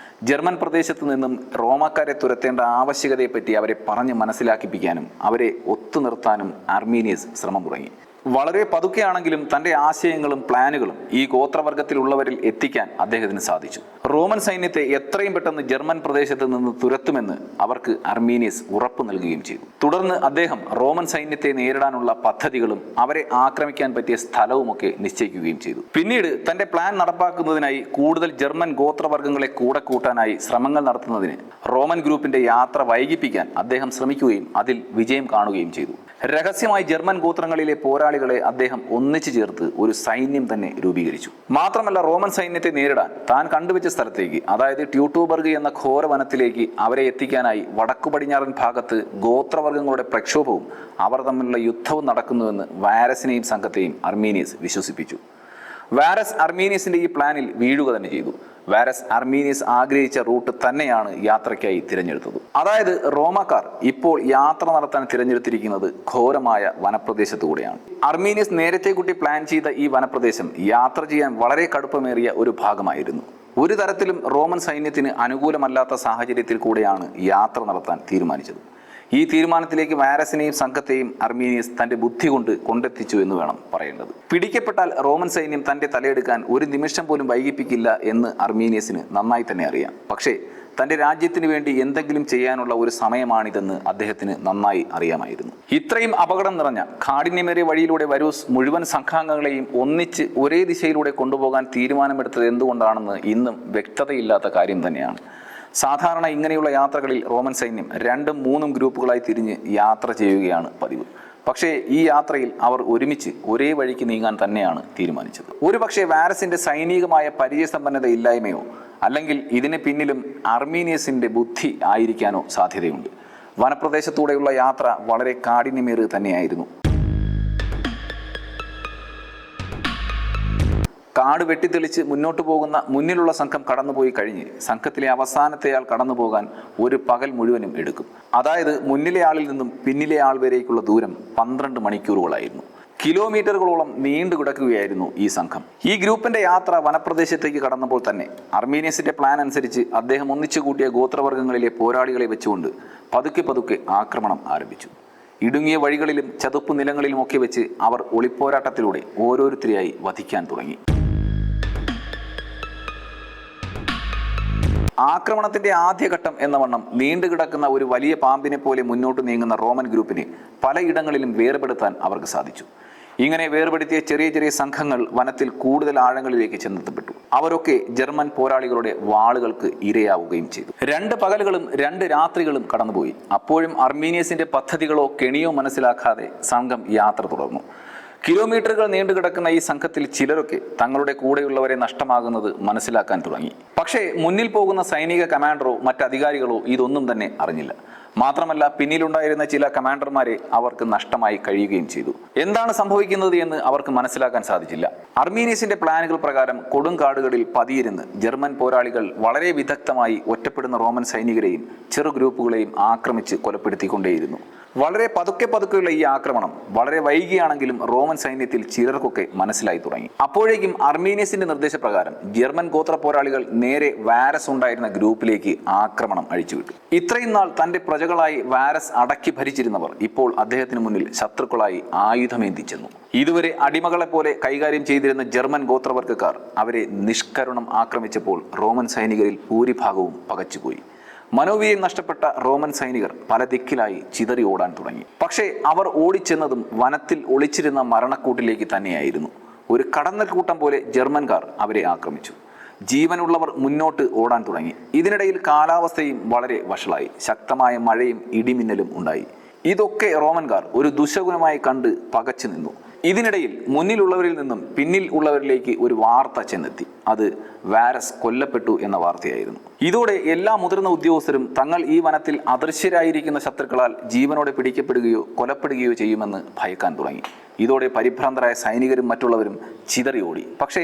ജർമ്മൻ പ്രദേശത്തു നിന്നും റോമാക്കാരെ തുരത്തേണ്ട ആവശ്യകതയെപ്പറ്റി അവരെ പറഞ്ഞ് മനസ്സിലാക്കിപ്പിക്കാനും അവരെ ഒത്തുനിർത്താനും അർമീനിയസ് ശ്രമം തുടങ്ങി. വളരെ പതുക്കെയാണെങ്കിലും തന്റെ ആശയങ്ങളും പ്ലാനുകളും ഈ ഗോത്രവർഗത്തിലുള്ളവരിൽ എത്തിക്കാൻ അദ്ദേഹത്തിന് സാധിച്ചു. റോമൻ സൈന്യത്തെ എത്രയും പെട്ടെന്ന് ജർമ്മൻ പ്രദേശത്ത് നിന്ന് തുരത്തുമെന്ന് അവർക്ക് അർമീനിയസ് ഉറപ്പു നൽകുകയും ചെയ്തു. തുടർന്ന് അദ്ദേഹം റോമൻ സൈന്യത്തെ നേരിടാനുള്ള പദ്ധതികളും അവരെ ആക്രമിക്കാൻ പറ്റിയ സ്ഥലവുമൊക്കെ നിശ്ചയിക്കുകയും ചെയ്തു. പിന്നീട് തന്റെ പ്ലാൻ നടപ്പാക്കുന്നതിനായി കൂടുതൽ ജർമ്മൻ ഗോത്രവർഗങ്ങളെ കൂടെ കൂട്ടാനായി ശ്രമങ്ങൾ നടത്തുന്നതിന് റോമൻ ഗ്രൂപ്പിന്റെ യാത്ര വൈകിപ്പിക്കാൻ അദ്ദേഹം ശ്രമിക്കുകയും അതിൽ വിജയം കാണുകയും ചെയ്തു. രഹസ്യമായി ജർമ്മൻ ഗോത്രങ്ങളിലെ പോരാളികളെ അദ്ദേഹം ഒന്നിച്ചു ചേർത്ത് ഒരു സൈന്യം തന്നെ രൂപീകരിച്ചു. മാത്രമല്ല, റോമൻ സൈന്യത്തെ നേരിടാൻ താൻ കണ്ടുവച്ച സ്ഥലത്തേക്ക്, അതായത് ട്യൂട്ടോബർഗ് എന്ന ഘോര വനത്തിലേക്ക് അവരെ എത്തിക്കാനായി വടക്കു പടിഞ്ഞാറൻ ഭാഗത്ത് ഗോത്രവർഗ്ഗങ്ങളുടെ പ്രക്ഷോഭവും അവർ തമ്മിലുള്ള യുദ്ധവും നടക്കുന്നുവെന്ന് വാരസിനെയും സംഘത്തെയും അർമീനിയസ് വിശ്വസിപ്പിച്ചു. വാരസ് അർമീനിയസിന്റെ ഈ പ്ലാനിൽ വീഴുക തന്നെ ചെയ്തു. വാരസ് അർമീനിയസ് ആഗ്രഹിച്ച റൂട്ട് തന്നെയാണ് യാത്രയ്ക്കായി തിരഞ്ഞെടുത്തത്. അതായത് റോമാക്കാർ ഇപ്പോൾ യാത്ര നടത്താൻ തിരഞ്ഞെടുത്തിരിക്കുന്നത് ഘോരമായ വനപ്രദേശത്തുകൂടെയാണ്. അർമീനിയസ് നേരത്തെ കൂട്ടി പ്ലാൻ ചെയ്ത ഈ വനപ്രദേശം യാത്ര ചെയ്യാൻ വളരെ കടുപ്പമേറിയ ഒരു ഭാഗമായിരുന്നു. ഒരു തരത്തിലും റോമൻ സൈന്യത്തിന് അനുകൂലമല്ലാത്ത സാഹചര്യത്തിൽ കൂടെയാണ് യാത്ര നടത്താൻ തീരുമാനിച്ചത്. ഈ തീരുമാനത്തിലേക്ക് വാരസിനെയും സംഘത്തെയും അർമീനിയസ് തന്റെ ബുദ്ധി കൊണ്ട് കൊണ്ടെത്തിച്ചു എന്ന് വേണം പറയേണ്ടത്. പിടിക്കപ്പെട്ടാൽ റോമൻ സൈന്യം തന്റെ തലയെടുക്കാൻ ഒരു നിമിഷം പോലും വൈകിപ്പിക്കില്ല എന്ന് അർമീനിയസിന് നന്നായി തന്നെ അറിയാം. പക്ഷേ തന്റെ രാജ്യത്തിന് വേണ്ടി എന്തെങ്കിലും ചെയ്യാനുള്ള ഒരു സമയമാണിതെന്ന് അദ്ദേഹത്തിന് നന്നായി അറിയാമായിരുന്നു. ഇത്രയും അപകടം നിറഞ്ഞ കാഠിന്യമേറിയ വഴിയിലൂടെ വരൂസ് മുഴുവൻ സംഘാംഗങ്ങളെയും ഒന്നിച്ച് ഒരേ ദിശയിലൂടെ കൊണ്ടുപോകാൻ തീരുമാനമെടുത്തത് എന്തുകൊണ്ടാണെന്ന് ഇന്നും വ്യക്തതയില്ലാത്ത കാര്യം തന്നെയാണ്. സാധാരണ ഇങ്ങനെയുള്ള യാത്രകളിൽ റോമൻ സൈന്യം 2-3 ഗ്രൂപ്പുകളായി തിരിഞ്ഞ് യാത്ര ചെയ്യുകയാണ് പതിവ്. പക്ഷേ ഈ യാത്രയിൽ അവർ ഒരുമിച്ച് ഒരേ വഴിക്ക് നീങ്ങാൻ തന്നെയാണ് തീരുമാനിച്ചത്. ഒരുപക്ഷെ വാരസിന്റെ സൈനികമായ പരിചയസമ്പന്നത ഇല്ലായ്മയോ അല്ലെങ്കിൽ ഇതിന് പിന്നിലും അർമീനിയസിന്റെ ബുദ്ധി ആയിരിക്കാനോ സാധ്യതയുണ്ട്. വനപ്രദേശത്തൂടെയുള്ള യാത്ര വളരെ കാഠിന്യമേറിയ തന്നെയായിരുന്നു. കാട് വെട്ടിത്തെളിച്ച് മുന്നോട്ട് പോകുന്ന മുന്നിലുള്ള സംഘം കടന്നുപോയി കഴിഞ്ഞ് സംഘത്തിലെ അവസാനത്തെയാൾ കടന്നു പോകാൻ ഒരു പകൽ മുഴുവനും എടുക്കും. അതായത് മുന്നിലെ ആളിൽ നിന്നും പിന്നിലെ ആൾ വരേക്കുള്ള ദൂരം 12 മണിക്കൂറുകളായിരുന്നു. കിലോമീറ്ററുകളോളം നീണ്ടു കിടക്കുകയായിരുന്നു ഈ സംഘം. ഈ ഗ്രൂപ്പിന്റെ യാത്ര വനപ്രദേശത്തേക്ക് കടന്നപ്പോൾ തന്നെ അർമീനിയസിന്റെ പ്ലാൻ അനുസരിച്ച് അദ്ദേഹം ഒന്നിച്ചു കൂട്ടിയ ഗോത്രവർഗ്ഗങ്ങളിലെ പോരാളികളെ വെച്ചുകൊണ്ട് പതുക്കെ പതുക്കെ ആക്രമണം ആരംഭിച്ചു. ഇടുങ്ങിയ വഴികളിലും ചതുപ്പ് നിലങ്ങളിലുമൊക്കെ വെച്ച് അവർ ഒളിപ്പോരാട്ടത്തിലൂടെ ഓരോരുത്തരെയായി വധിക്കാൻ തുടങ്ങി. ആക്രമണത്തിന്റെ ആദ്യഘട്ടം എന്ന വണ്ണം നീണ്ടുകിടക്കുന്ന ഒരു വലിയ പാമ്പിനെ പോലെ മുന്നോട്ട് നീങ്ങുന്ന റോമൻ ഗ്രൂപ്പിനെ പലയിടങ്ങളിലും വേർപെടുത്താൻ അവർക്ക് സാധിച്ചു. ഇങ്ങനെ വേർപെടുത്തിയ ചെറിയ ചെറിയ സംഘങ്ങൾ വനത്തിൽ കൂടുതൽ ആഴങ്ങളിലേക്ക് ചെന്നെത്തപ്പെട്ടു. അവരൊക്കെ ജർമ്മൻ പോരാളികളുടെ വാളുകൾക്ക് ഇരയാവുകയും ചെയ്തു. 2 പകലുകളും 2 രാത്രികളും കടന്നുപോയി. അപ്പോഴും അർമീനിയസിന്റെ പദ്ധതികളോ കെണിയോ മനസ്സിലാക്കാതെ സംഘം യാത്ര തുടർന്നു. കിലോമീറ്ററുകൾ നീണ്ടുകിടക്കുന്ന ഈ സംഘത്തിൽ ചിലരൊക്കെ തങ്ങളുടെ കൂടെയുള്ളവരെ നഷ്ടമാകുന്നത് മനസ്സിലാക്കാൻ തുടങ്ങി. പക്ഷേ മുന്നിൽ പോകുന്ന സൈനിക കമാൻഡറോ മറ്റധികാരികളോ ഇതൊന്നും തന്നെ അറിഞ്ഞില്ല. മാത്രമല്ല, പിന്നിലുണ്ടായിരുന്ന ചില കമാൻഡർമാരെ അവർക്ക് നഷ്ടമായി കഴിയുകയും ചെയ്തു. എന്താണ് സംഭവിക്കുന്നത് എന്ന് അവർക്ക് മനസ്സിലാക്കാൻ സാധിച്ചില്ല. അർമീനിയസിന്റെ പ്ലാനുകൾ പ്രകാരം കൊടുങ്കാടുകളിൽ പതിയിരുന്ന് ജർമ്മൻ പോരാളികൾ വളരെ വിദഗ്ധമായി ഒറ്റപ്പെടുന്ന റോമൻ സൈനികരെയും ചെറു ഗ്രൂപ്പുകളെയും ആക്രമിച്ച് കൊലപ്പെടുത്തിക്കൊണ്ടേയിരുന്നു. വളരെ പതുക്കെയുള്ള ഈ ആക്രമണം വളരെ വൈകിയാണെങ്കിലും റോമൻ സൈന്യത്തിൽ ചിലർക്കൊക്കെ മനസ്സിലായി തുടങ്ങി. അപ്പോഴേക്കും അർമീനിയസിന്റെ നിർദ്ദേശപ്രകാരം ജർമ്മൻ ഗോത്ര പോരാളികൾ നേരെ വാരസ് ഉണ്ടായിരുന്ന ഗ്രൂപ്പിലേക്ക് ആക്രമണം അഴിച്ചുവിട്ടു. ഇത്രയും നാൾ തന്റെ പ്രജകളായി വാരസ് അടക്കി ഭരിച്ചിരുന്നവർ ഇപ്പോൾ അദ്ദേഹത്തിന് മുന്നിൽ ശത്രുക്കളായി ആയുധമേന്തി ചെന്നു. ഇതുവരെ അടിമകളെ പോലെ കൈകാര്യം ചെയ്തിരുന്ന ജർമ്മൻ ഗോത്രവർഗ്ഗക്കാർ അവരെ നിഷ്കരുണം ആക്രമിച്ചപ്പോൾ റോമൻ സൈനികരിൽ ഭൂരിഭാഗവും പകച്ചുപോയി. മനോവീര്യം നഷ്ടപ്പെട്ട റോമൻ സൈനികർ പല ദിക്കിലായി ചിതറി ഓടാൻ തുടങ്ങി. പക്ഷേ അവർ ഓടിച്ചെന്നതും വനത്തിൽ ഒളിച്ചിരുന്ന മരണക്കൂട്ടിലേക്ക് തന്നെയായിരുന്നു. ഒരു കടന്നൽ കൂട്ടം പോലെ ജർമ്മൻകാർ അവരെ ആക്രമിച്ചു. ജീവനുള്ളവർ മുന്നോട്ട് ഓടാൻ തുടങ്ങി. ഇതിനിടയിൽ കാലാവസ്ഥയും വളരെ വഷളായി. ശക്തമായ മഴയും ഇടിമിന്നലും ഉണ്ടായി. ഇതൊക്കെ റോമൻകാർ ഒരു ദുശകുനമായി കണ്ട് പകച്ചു നിന്നു. ഇതിനിടയിൽ മുന്നിലുള്ളവരിൽ നിന്നും പിന്നിൽ ഉള്ളവരിലേക്ക് ഒരു വാർത്ത ചെന്നെത്തി. അത് വാരസ് കൊല്ലപ്പെട്ടു എന്ന വാർത്തയായിരുന്നു. ഇതോടെ എല്ലാ മുതിർന്ന ഉദ്യോഗസ്ഥരും തങ്ങൾ ഈ വനത്തിൽ അദൃശ്യരായിരിക്കുന്ന ശത്രുക്കളാൽ ജീവനോടെ പിടിക്കപ്പെടുകയോ കൊലപ്പെടുകയോ ചെയ്യുമെന്ന് ഭയക്കാൻ തുടങ്ങി. ഇതോടെ പരിഭ്രാന്തരായ സൈനികരും മറ്റുള്ളവരും ചിതറി ഓടി. പക്ഷേ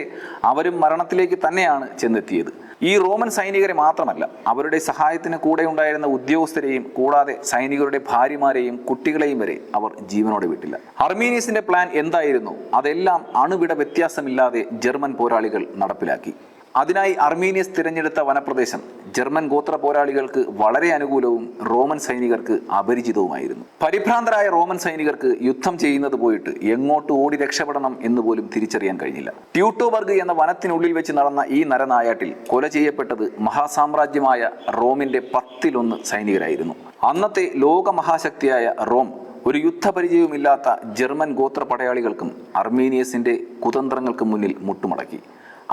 അവരും മരണത്തിലേക്ക് തന്നെയാണ് ചെന്നെത്തിയത്. ഈ റോമൻ സൈനികരെ മാത്രമല്ല, അവരുടെ സഹായത്തിന് കൂടെ ഉണ്ടായിരുന്ന ഉദ്യോഗസ്ഥരെയും കൂടാതെ സൈനികരുടെ ഭാര്യമാരെയും കുട്ടികളെയും വരെ അവർ ജീവനോടെ വിട്ടില്ല. അർമീനിയസിന്റെ പ്ലാൻ എന്തായിരുന്നു? അതെല്ലാം അണുവിട വ്യത്യാസമില്ലാതെ ജർമ്മൻ പോരാളികൾ നടപ്പിലാക്കി. അതിനായി അർമീനിയസ് തിരഞ്ഞെടുത്ത വനപ്രദേശം ജർമ്മൻ ഗോത്ര പോരാളികൾക്ക് വളരെ അനുകൂലവും റോമൻ സൈനികർക്ക് അപരിചിതവുമായിരുന്നു. പരിഭ്രാന്തരായ റോമൻ സൈനികർക്ക് യുദ്ധം ചെയ്യുന്നത് പോയിട്ട് എങ്ങോട്ട് ഓടി രക്ഷപ്പെടണം എന്ന് പോലും തിരിച്ചറിയാൻ കഴിഞ്ഞില്ല. ട്യൂട്ടോബർഗ് എന്ന വനത്തിനുള്ളിൽ വെച്ച് നടന്ന ഈ നരനായാട്ടിൽ കൊല ചെയ്യപ്പെട്ടത് മഹാസാമ്രാജ്യമായ റോമിന്റെ 10-1 സൈനികരായിരുന്നു. അന്നത്തെ ലോക മഹാശക്തിയായ റോം ഒരു യുദ്ധപരിചയവുമില്ലാത്ത ജർമ്മൻ ഗോത്ര പടയാളികൾക്കും അർമീനിയസിന്റെ കുതന്ത്രങ്ങൾക്കും മുന്നിൽ മുട്ടുമടക്കി.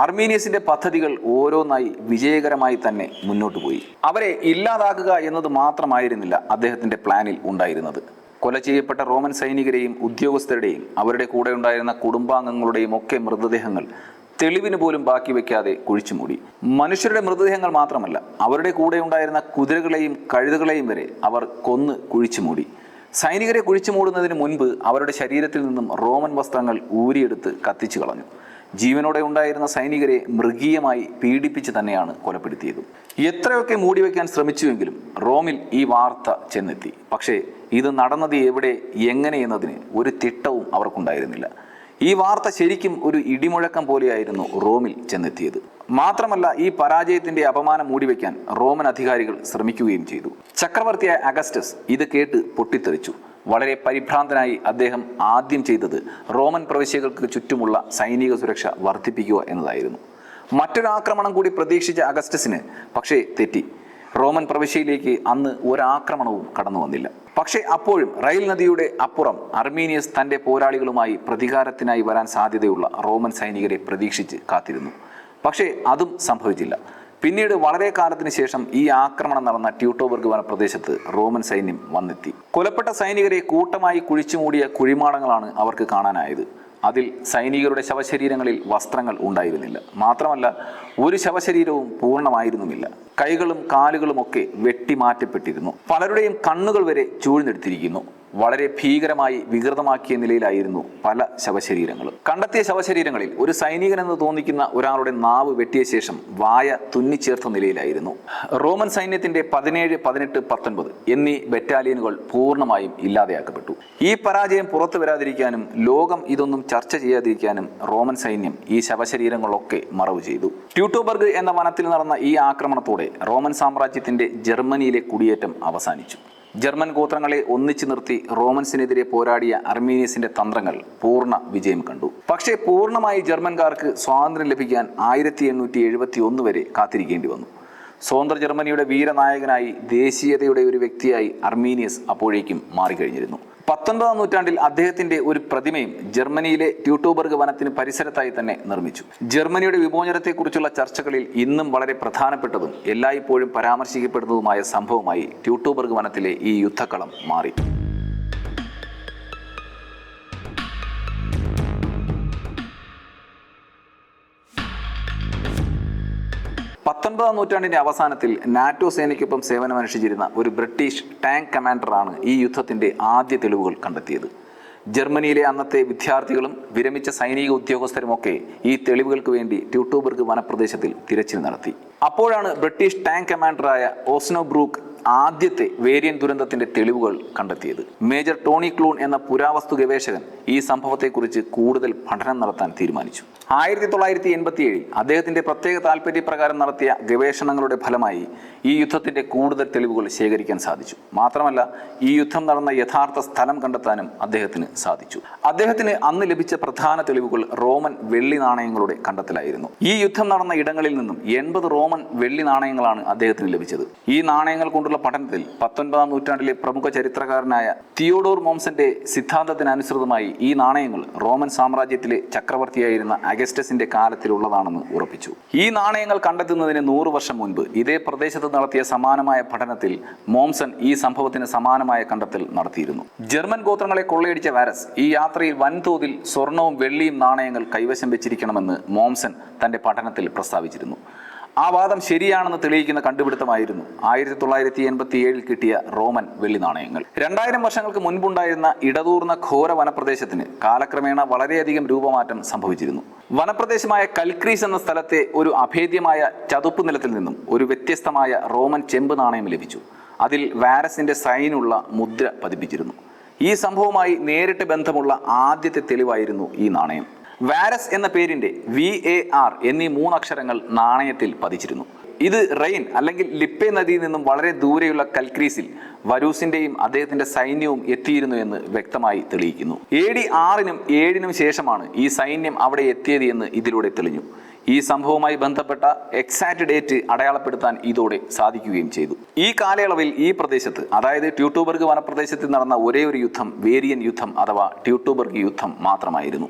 അർമീനിയസിന്റെ പദ്ധതികൾ ഓരോന്നായി വിജയകരമായി തന്നെ മുന്നോട്ട് പോയി. അവരെ ഇല്ലാതാക്കുക എന്നത് മാത്രമായിരുന്നില്ല അദ്ദേഹത്തിന്റെ പ്ലാനിൽ ഉണ്ടായിരുന്നത്. കൊല ചെയ്യപ്പെട്ട റോമൻ സൈനികരെയും ഉദ്യോഗസ്ഥരുടെയും അവരുടെ കൂടെ ഉണ്ടായിരുന്ന കുടുംബാംഗങ്ങളുടെയും ഒക്കെ മൃതദേഹങ്ങൾ തെളിവിന് പോലും ബാക്കി വെക്കാതെ കുഴിച്ചുമൂടി. മനുഷ്യരുടെ മൃതദേഹങ്ങൾ മാത്രമല്ല, അവരുടെ കൂടെ ഉണ്ടായിരുന്ന കുതിരകളെയും കഴുതകളെയും വരെ അവർ കൊന്ന് കുഴിച്ചുമൂടി. സൈനികരെ കുഴിച്ചുമൂടുന്നതിന് മുൻപ് അവരുടെ ശരീരത്തിൽ നിന്നും റോമൻ വസ്ത്രങ്ങൾ ഊരിയെടുത്ത് കത്തിച്ചു കളഞ്ഞു. ജീവനോടെ ഉണ്ടായിരുന്ന സൈനികരെ മൃഗീയമായി പീഡിപ്പിച്ച് തന്നെയാണ് കൊലപ്പെടുത്തിയത്. എത്രയൊക്കെ മൂടിവെക്കാൻ ശ്രമിച്ചുവെങ്കിലും റോമിൽ ഈ വാർത്ത ചെന്നെത്തി. പക്ഷേ ഇത് നടന്നത് എവിടെ, എങ്ങനെ എന്നതിന് ഒരു തിട്ടവും അവർക്കുണ്ടായിരുന്നില്ല. ഈ വാർത്ത ശരിക്കും ഒരു ഇടിമുഴക്കം പോലെയായിരുന്നു റോമിൽ ചെന്നെത്തിയത്. മാത്രമല്ല, ഈ പരാജയത്തിന്റെ അപമാനം മൂടിവെക്കാൻ റോമൻ അധികാരികൾ ശ്രമിക്കുകയും ചെയ്തു. ചക്രവർത്തിയായ അഗസ്റ്റസ് ഇത് കേട്ട് പൊട്ടിത്തെറിച്ചു. വളരെ പരിഭ്രാന്തനായി അദ്ദേഹം ആദ്യം ചെയ്തത് റോമൻ പ്രവിശ്യകൾക്ക് ചുറ്റുമുള്ള സൈനിക സുരക്ഷ വർദ്ധിപ്പിക്കുക എന്നതായിരുന്നു. മറ്റൊരു ആക്രമണം കൂടി പ്രതീക്ഷിച്ച അഗസ്റ്റസിന് പക്ഷേ തെറ്റി. റോമൻ പ്രവിശ്യയിലേക്ക് അന്ന് ഒരാക്രമണവും കടന്നു വന്നില്ല. പക്ഷേ അപ്പോഴും റൈൽ നദിയുടെ അപ്പുറം അർമീനിയസ് തന്റെ പോരാളികളുമായി പ്രതികാരത്തിനായി വരാൻ സാധ്യതയുള്ള റോമൻ സൈനികരെ പ്രതീക്ഷിച്ച് കാത്തിരുന്നു. പക്ഷേ അതും സംഭവിച്ചില്ല. പിന്നീട് വളരെ കാലത്തിന് ശേഷം ഈ ആക്രമണം നടന്ന ട്യൂട്ടോബർഗ് വനപ്രദേശത്ത് റോമൻ സൈന്യം വന്നെത്തി. കൊലപ്പെട്ട സൈനികരെ കൂട്ടമായി കുഴിച്ചുമൂടിയ കുഴിമാടങ്ങളാണ് അവർക്ക് കാണാനായത്. അതിൽ സൈനികരുടെ ശവശരീരങ്ങളിൽ വസ്ത്രങ്ങൾ ഉണ്ടായിരുന്നില്ല. മാത്രമല്ല, ഒരു ശവശരീരവും പൂർണ്ണമായിരുന്നുമില്ല. കൈകളും കാലുകളും ഒക്കെ വെട്ടിമാറ്റപ്പെട്ടിരുന്നു. പലരുടെയും കണ്ണുകൾ വരെ ചൂഴ്ന്നെടുത്തിരിക്കുന്നു. വളരെ ഭീകരമായി വികൃതമാക്കിയ നിലയിലായിരുന്നു പല ശവശരീരങ്ങളും. കണ്ടെത്തിയ ശവശരീരങ്ങളിൽ ഒരു സൈനികനെന്ന് തോന്നിക്കുന്ന ഒരാളുടെ നാവ് വെട്ടിയ ശേഷം വായ തുന്നിച്ചേർത്ത നിലയിലായിരുന്നു. റോമൻ സൈന്യത്തിന്റെ 17, 18, 19 എന്നീ ബറ്റാലിയനുകൾ പൂർണ്ണമായും ഇല്ലാതെയാക്കപ്പെട്ടു. ഈ പരാജയം പുറത്തു വരാതിരിക്കാനും ലോകം ഇതൊന്നും ചർച്ച ചെയ്യാതിരിക്കാനും റോമൻ സൈന്യം ഈ ശവശരീരങ്ങളൊക്കെ മറവ് ചെയ്തു. ട്യൂട്ടോബർഗ് എന്ന വനത്തിൽ നടന്ന ഈ ആക്രമണത്തോടെ റോമൻ സാമ്രാജ്യത്തിന്റെ ജർമ്മനിയിലെ കുടിയേറ്റം അവസാനിച്ചു. ജർമ്മൻ ഗോത്രങ്ങളെ ഒന്നിച്ചു നിർത്തി റോമൻസിനെതിരെ പോരാടിയ അർമീനിയസിന്റെ തന്ത്രങ്ങൾ പൂർണ്ണ വിജയം കണ്ടു. പക്ഷേ പൂർണ്ണമായി ജർമ്മൻകാർക്ക് സ്വാതന്ത്ര്യം ലഭിക്കാൻ 1871 വരെ കാത്തിരിക്കേണ്ടി വന്നു. സ്വതന്ത്ര ജർമ്മനിയുടെ വീരനായകനായി, ദേശീയതയുടെ ഒരു വ്യക്തിയായി അർമീനിയസ് അപ്പോഴേക്കും മാറിക്കഴിഞ്ഞിരുന്നു. 19ാം നൂറ്റാണ്ടിൽ അദ്ദേഹത്തിന്റെ ഒരു പ്രതിമയും ജർമ്മനിയിലെ ട്യൂട്ടോബർഗ് വനത്തിന് പരിസരത്തായി തന്നെ നിർമ്മിച്ചു. ജർമ്മനിയുടെ വിമോചനത്തെക്കുറിച്ചുള്ള ചർച്ചകളിൽ ഇന്നും വളരെ പ്രധാനപ്പെട്ടതും എല്ലായ്പ്പോഴും പരാമർശിക്കപ്പെടുന്നതുമായ സംഭവമായി ട്യൂട്ടോബർഗ് വനത്തിലെ ഈ യുദ്ധക്കളം മാറി. 19ാം നൂറ്റാണ്ടിന്റെ അവസാനത്തിൽ നാറ്റോ സേനയ്ക്കൊപ്പം സേവനമനുഷ്ഠിച്ചിരുന്ന ഒരു ബ്രിട്ടീഷ് ടാങ്ക് കമാൻഡറാണ് ഈ യുദ്ധത്തിന്റെ ആദ്യ തെളിവുകൾ കണ്ടെത്തിയത്. ജർമ്മനിയിലെ അന്നത്തെ വിദ്യാർത്ഥികളും വിരമിച്ച സൈനിക ഉദ്യോഗസ്ഥരുമൊക്കെ ഈ തെളിവുകൾക്ക് വേണ്ടി ട്യൂട്ടോബർഗ് വനപ്രദേശത്തിൽ തിരച്ചിൽ നടത്തി. അപ്പോഴാണ് ബ്രിട്ടീഷ് ടാങ്ക് കമാൻഡറായ ഓസ്നോ ബ്രൂക്ക് ആദ്യത്തെ വേരിയൻ ദുരന്തത്തിന്റെ തെളിവുകൾ കണ്ടെത്തിയത്. മേജർ ടോണി ക്ലൂൺ എന്ന പുരാവസ്തു ഗവേഷകൻ ഈ സംഭവത്തെക്കുറിച്ച് കൂടുതൽ പഠനം നടത്താൻ തീരുമാനിച്ചു. 1987 അദ്ദേഹത്തിന്റെ പ്രത്യേക താല്പര്യപ്രകാരം നടത്തിയ ഗവേഷണങ്ങളുടെ ഫലമായി ഈ യുദ്ധത്തിന്റെ കൂടുതൽ തെളിവുകൾ ശേഖരിക്കാൻ സാധിച്ചു. മാത്രമല്ല, ഈ യുദ്ധം നടന്ന യഥാർത്ഥ സ്ഥലം കണ്ടെത്താനും അദ്ദേഹത്തിന് സാധിച്ചു. അദ്ദേഹത്തിന് അന്ന് ലഭിച്ച പ്രധാന തെളിവുകൾ റോമൻ വെള്ളി നാണയങ്ങളുടെ കണ്ടെത്തലായിരുന്നു. ഈ യുദ്ധം നടന്ന ഇടങ്ങളിൽ നിന്നും 80 റോമൻ വെള്ളി നാണയങ്ങളാണ് അദ്ദേഹത്തിന് ലഭിച്ചത്. ഈ നാണയങ്ങൾ കൊണ്ടുള്ള പഠനത്തിൽ 19ാം നൂറ്റാണ്ടിലെ പ്രമുഖ ചരിത്രകാരനായ തിയോഡോർ മോംസന്റെ സിദ്ധാന്തത്തിനനുസൃതമായി ഈ നാണയങ്ങൾ റോമൻ സാമ്രാജ്യത്തിലെ ചക്രവർത്തിയായിരുന്ന അഗസ്റ്റസിന്റെ കാലത്തിലുള്ളതാണെന്ന് ഉറപ്പിച്ചു. ഈ നാണയങ്ങൾ കണ്ടെത്തുന്നതിന് 100 വർഷം മുൻപ് ഇതേ പ്രദേശത്ത് നടത്തിയ സമാനമായ പഠനത്തിൽ മോംസൺ ഈ സംഭവത്തിന് സമാനമായ കണ്ടെത്തൽ നടത്തിയിരുന്നു. ജർമ്മൻ ഗോത്രങ്ങളെ കൊള്ളയടിച്ച വാരസ് ഈ യാത്രയിൽ വൻതോതിൽ സ്വർണവും വെള്ളിയും നാണയങ്ങൾ കൈവശം വെച്ചിരിക്കണമെന്ന് മോംസൺ തന്റെ പഠനത്തിൽ പ്രസ്താവിച്ചിരുന്നു. ആ വാദം ശരിയാണെന്ന് തെളിയിക്കുന്ന കണ്ടുപിടുത്തമായിരുന്നു 1987 കിട്ടിയ റോമൻ വെള്ളി നാണയങ്ങൾ. 2000 വർഷങ്ങൾക്ക് മുൻപുണ്ടായിരുന്ന ഇടതൂർന്ന ഘോര വനപ്രദേശത്തിന് കാലക്രമേണ വളരെയധികം രൂപമാറ്റം സംഭവിച്ചിരുന്നു. വനപ്രദേശമായ കൽക്രീസ് എന്ന സ്ഥലത്തെ ഒരു അഭേദ്യമായ ചതുപ്പ് നിലത്തിൽ നിന്നും ഒരു വ്യത്യസ്തമായ റോമൻ ചെമ്പ് നാണയം ലഭിച്ചു. അതിൽ വാരസിന്റെ സൈനുള്ള മുദ്ര പതിപ്പിച്ചിരുന്നു. ഈ സംഭവവുമായി നേരിട്ട് ബന്ധമുള്ള ആദ്യത്തെ തെളിവായിരുന്നു ഈ നാണയം. വാരസ് എന്ന പേരിന്റെ VAR എന്നീ 3 അക്ഷരങ്ങൾ നാണയത്തിൽ പതിച്ചിരുന്നു. ഇത് റെയിൻ അല്ലെങ്കിൽ ലിപ്പെ നദിയിൽ നിന്നും വളരെ ദൂരെയുള്ള കൽക്രീസിൽ വരൂസിന്റെയും അദ്ദേഹത്തിന്റെ സൈന്യവും എത്തിയിരുന്നു എന്ന് വ്യക്തമായി തെളിയിക്കുന്നു. AD 6നും 7നും ശേഷമാണ് ഈ സൈന്യം അവിടെ എത്തിയത് എന്ന് ഇതിലൂടെ തെളിഞ്ഞു. ഈ സംഭവവുമായി ബന്ധപ്പെട്ട എക്സാക്ട് ഡേറ്റ് അടയാളപ്പെടുത്താൻ ഇതോടെ സാധിക്കുകയും ചെയ്തു. ഈ കാലയളവിൽ ഈ പ്രദേശത്ത്, അതായത് ട്യൂട്ടോബർഗ് വനപ്രദേശത്തിൽ നടന്ന ഒരേ ഒരു യുദ്ധം വേരിയൻ യുദ്ധം അഥവാ ട്യൂട്ടോബർഗ് യുദ്ധം മാത്രമായിരുന്നു.